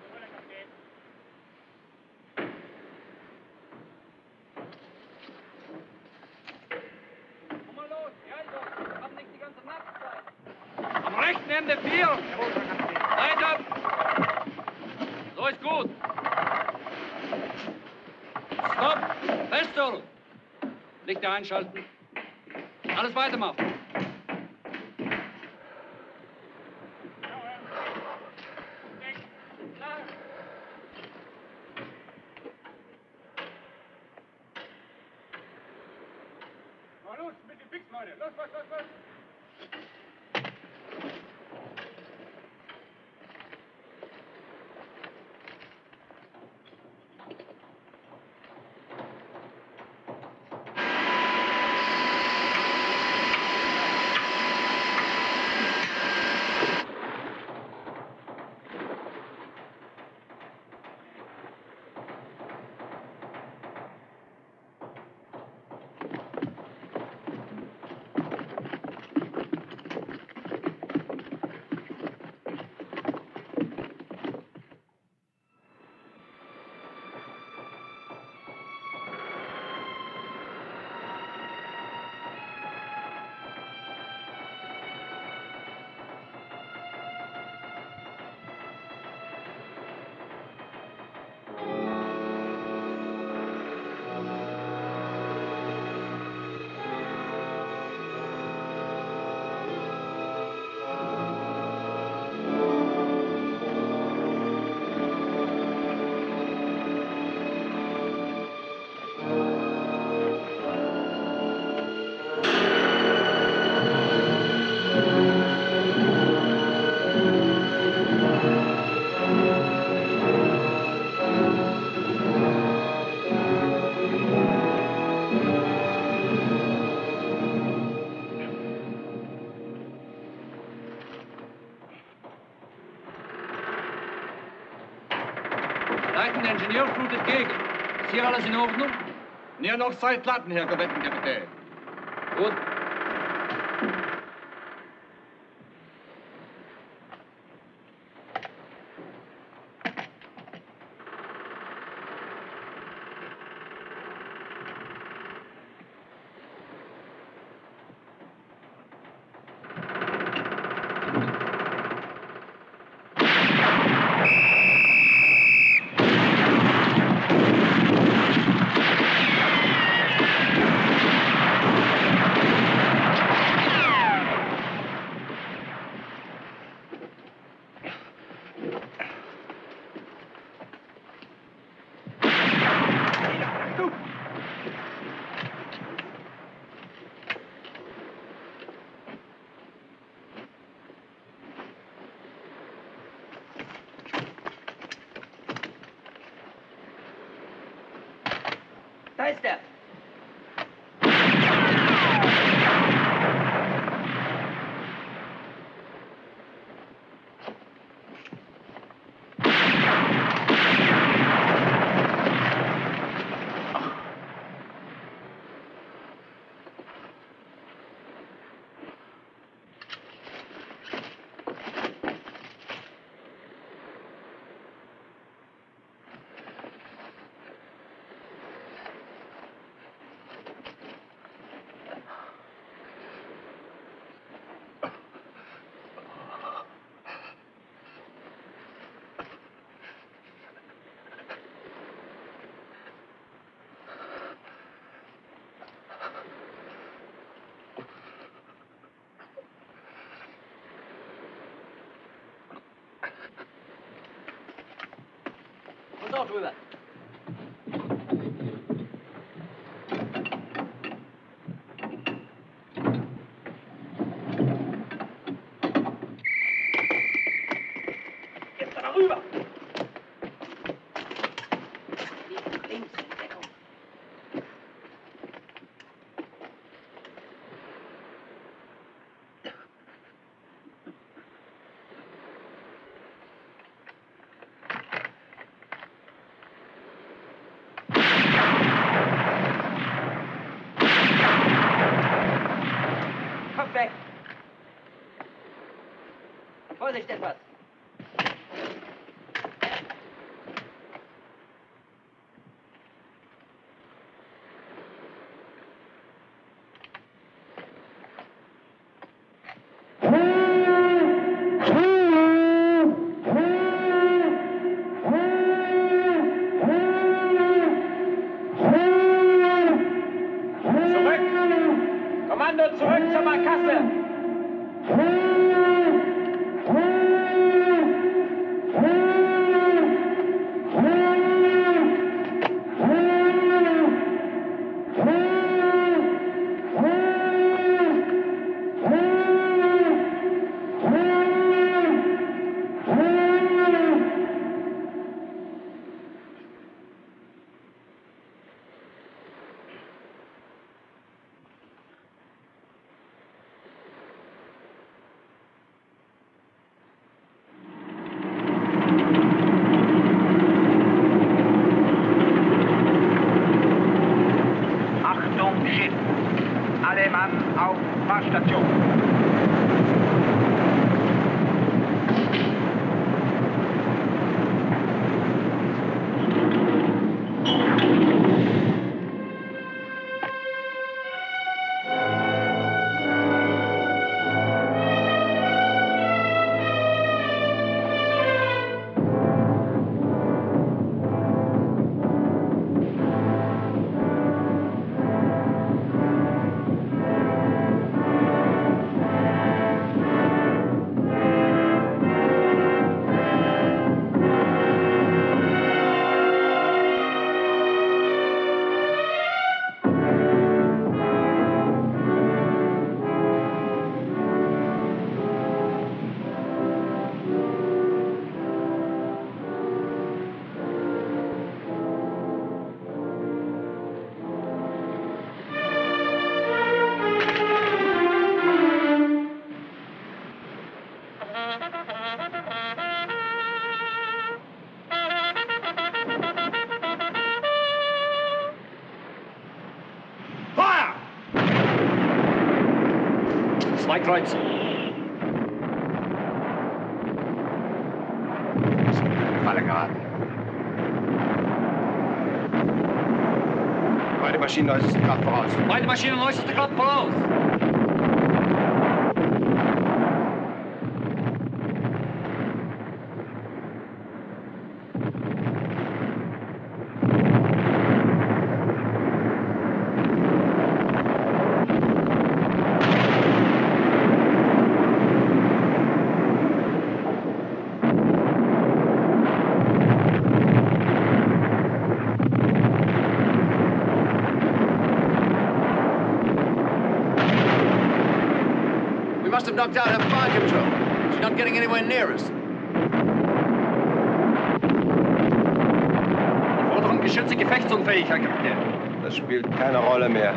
Jawohl, Kapitän. Komm mal los, die Eisung. Wir haben nicht die ganze Nacht Zeit. Am rechten Ende 4. Jawohl, Kapitän. Weiter. So ist gut. Stopp. Feststellen. Lichter einschalten. Alles weitermachen. Mal los, mit dem Fix, Leute. Los, los, los, los. Leitender Ingenieur flutet gegen. Ist hier alles in Ordnung? Nur noch 2 Platten, Herr Korvettenkapitän. Gut. Da ist er. Und auch drüber. Jetzt da rüber. Links, Deckung. Vorsicht etwas. Zurück zur Barkasse! Zwei Kreuze. Falle geraten. Beide Maschinen äußerste Kraft voraus. Beide Maschinen äußerste Kraft voraus. Must have knocked out her fire control. She's not getting anywhere near us. Die vorderen Geschütze gefechtsunfähig, Herr Kapitän. Das spielt keine Rolle mehr.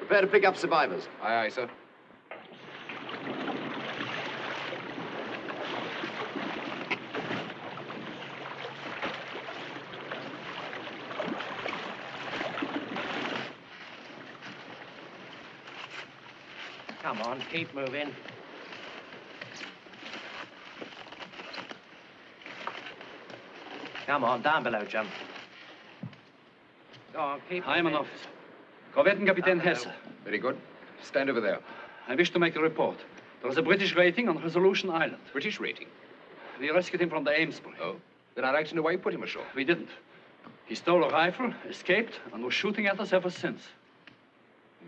Prepare to pick up survivors. Aye, aye, sir. Come on, keep moving. Come on, down below, Jim. Go on, keep I'm an moving. officer. Korvettenkapitän Hesse. Very good. Stand over there. I wish to make a report. There's a British rating on Resolution Island. British rating? We rescued him from the Amesbury. Oh? Then I'd like to know why you put him ashore. We didn't. He stole a rifle, escaped, and was shooting at us ever since.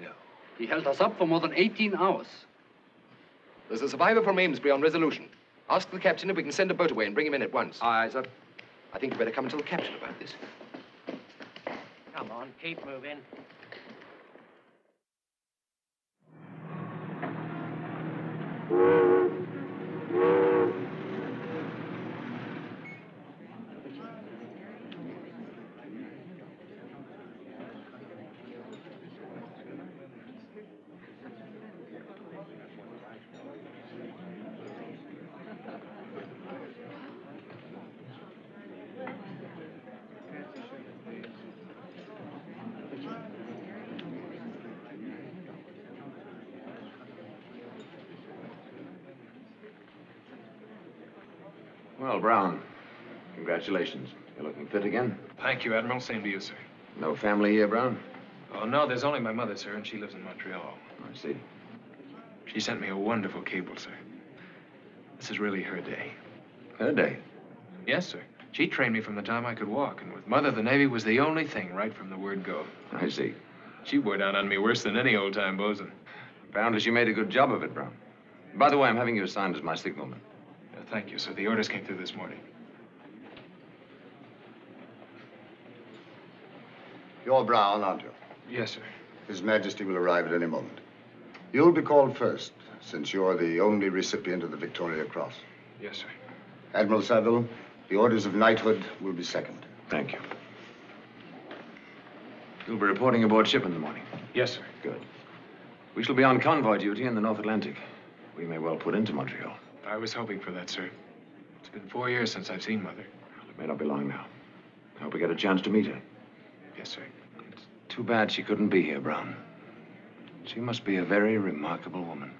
No. He held us up for more than 18 hours. There's a survivor from Amesbury on Resolution. Ask the captain if we can send a boat away and bring him in at once. Aye, sir. I think you better come and tell the captain about this. Come on, keep moving. Well, Brown, congratulations. You're looking fit again. Thank you, Admiral. Same to you, sir. No family here, Brown? Oh, no, there's only my mother, sir, and she lives in Montreal. I see. She sent me a wonderful cable, sir. This is really her day. Her day? Yes, sir. She trained me from the time I could walk, and with Mother, the Navy was the only thing right from the word go. I see. She bore down on me worse than any old-time bosun. Apparently she made a good job of it, Brown. By the way, I'm having you assigned as my signalman. Thank you, sir. The orders came through this morning. You're Brown, aren't you? Yes, sir. His Majesty will arrive at any moment. You'll be called first, since you're the only recipient of the Victoria Cross. Yes, sir. Admiral Saville, the orders of knighthood will be second. Thank you. You'll be reporting aboard ship in the morning. Yes, sir. Good. We shall be on convoy duty in the North Atlantic. We may well put into Montreal. I was hoping for that, sir. It's been 4 years since I've seen Mother. Well, it may not be long now. I hope we get a chance to meet her. Yes, sir. It's too bad she couldn't be here, Brown. She must be a very remarkable woman.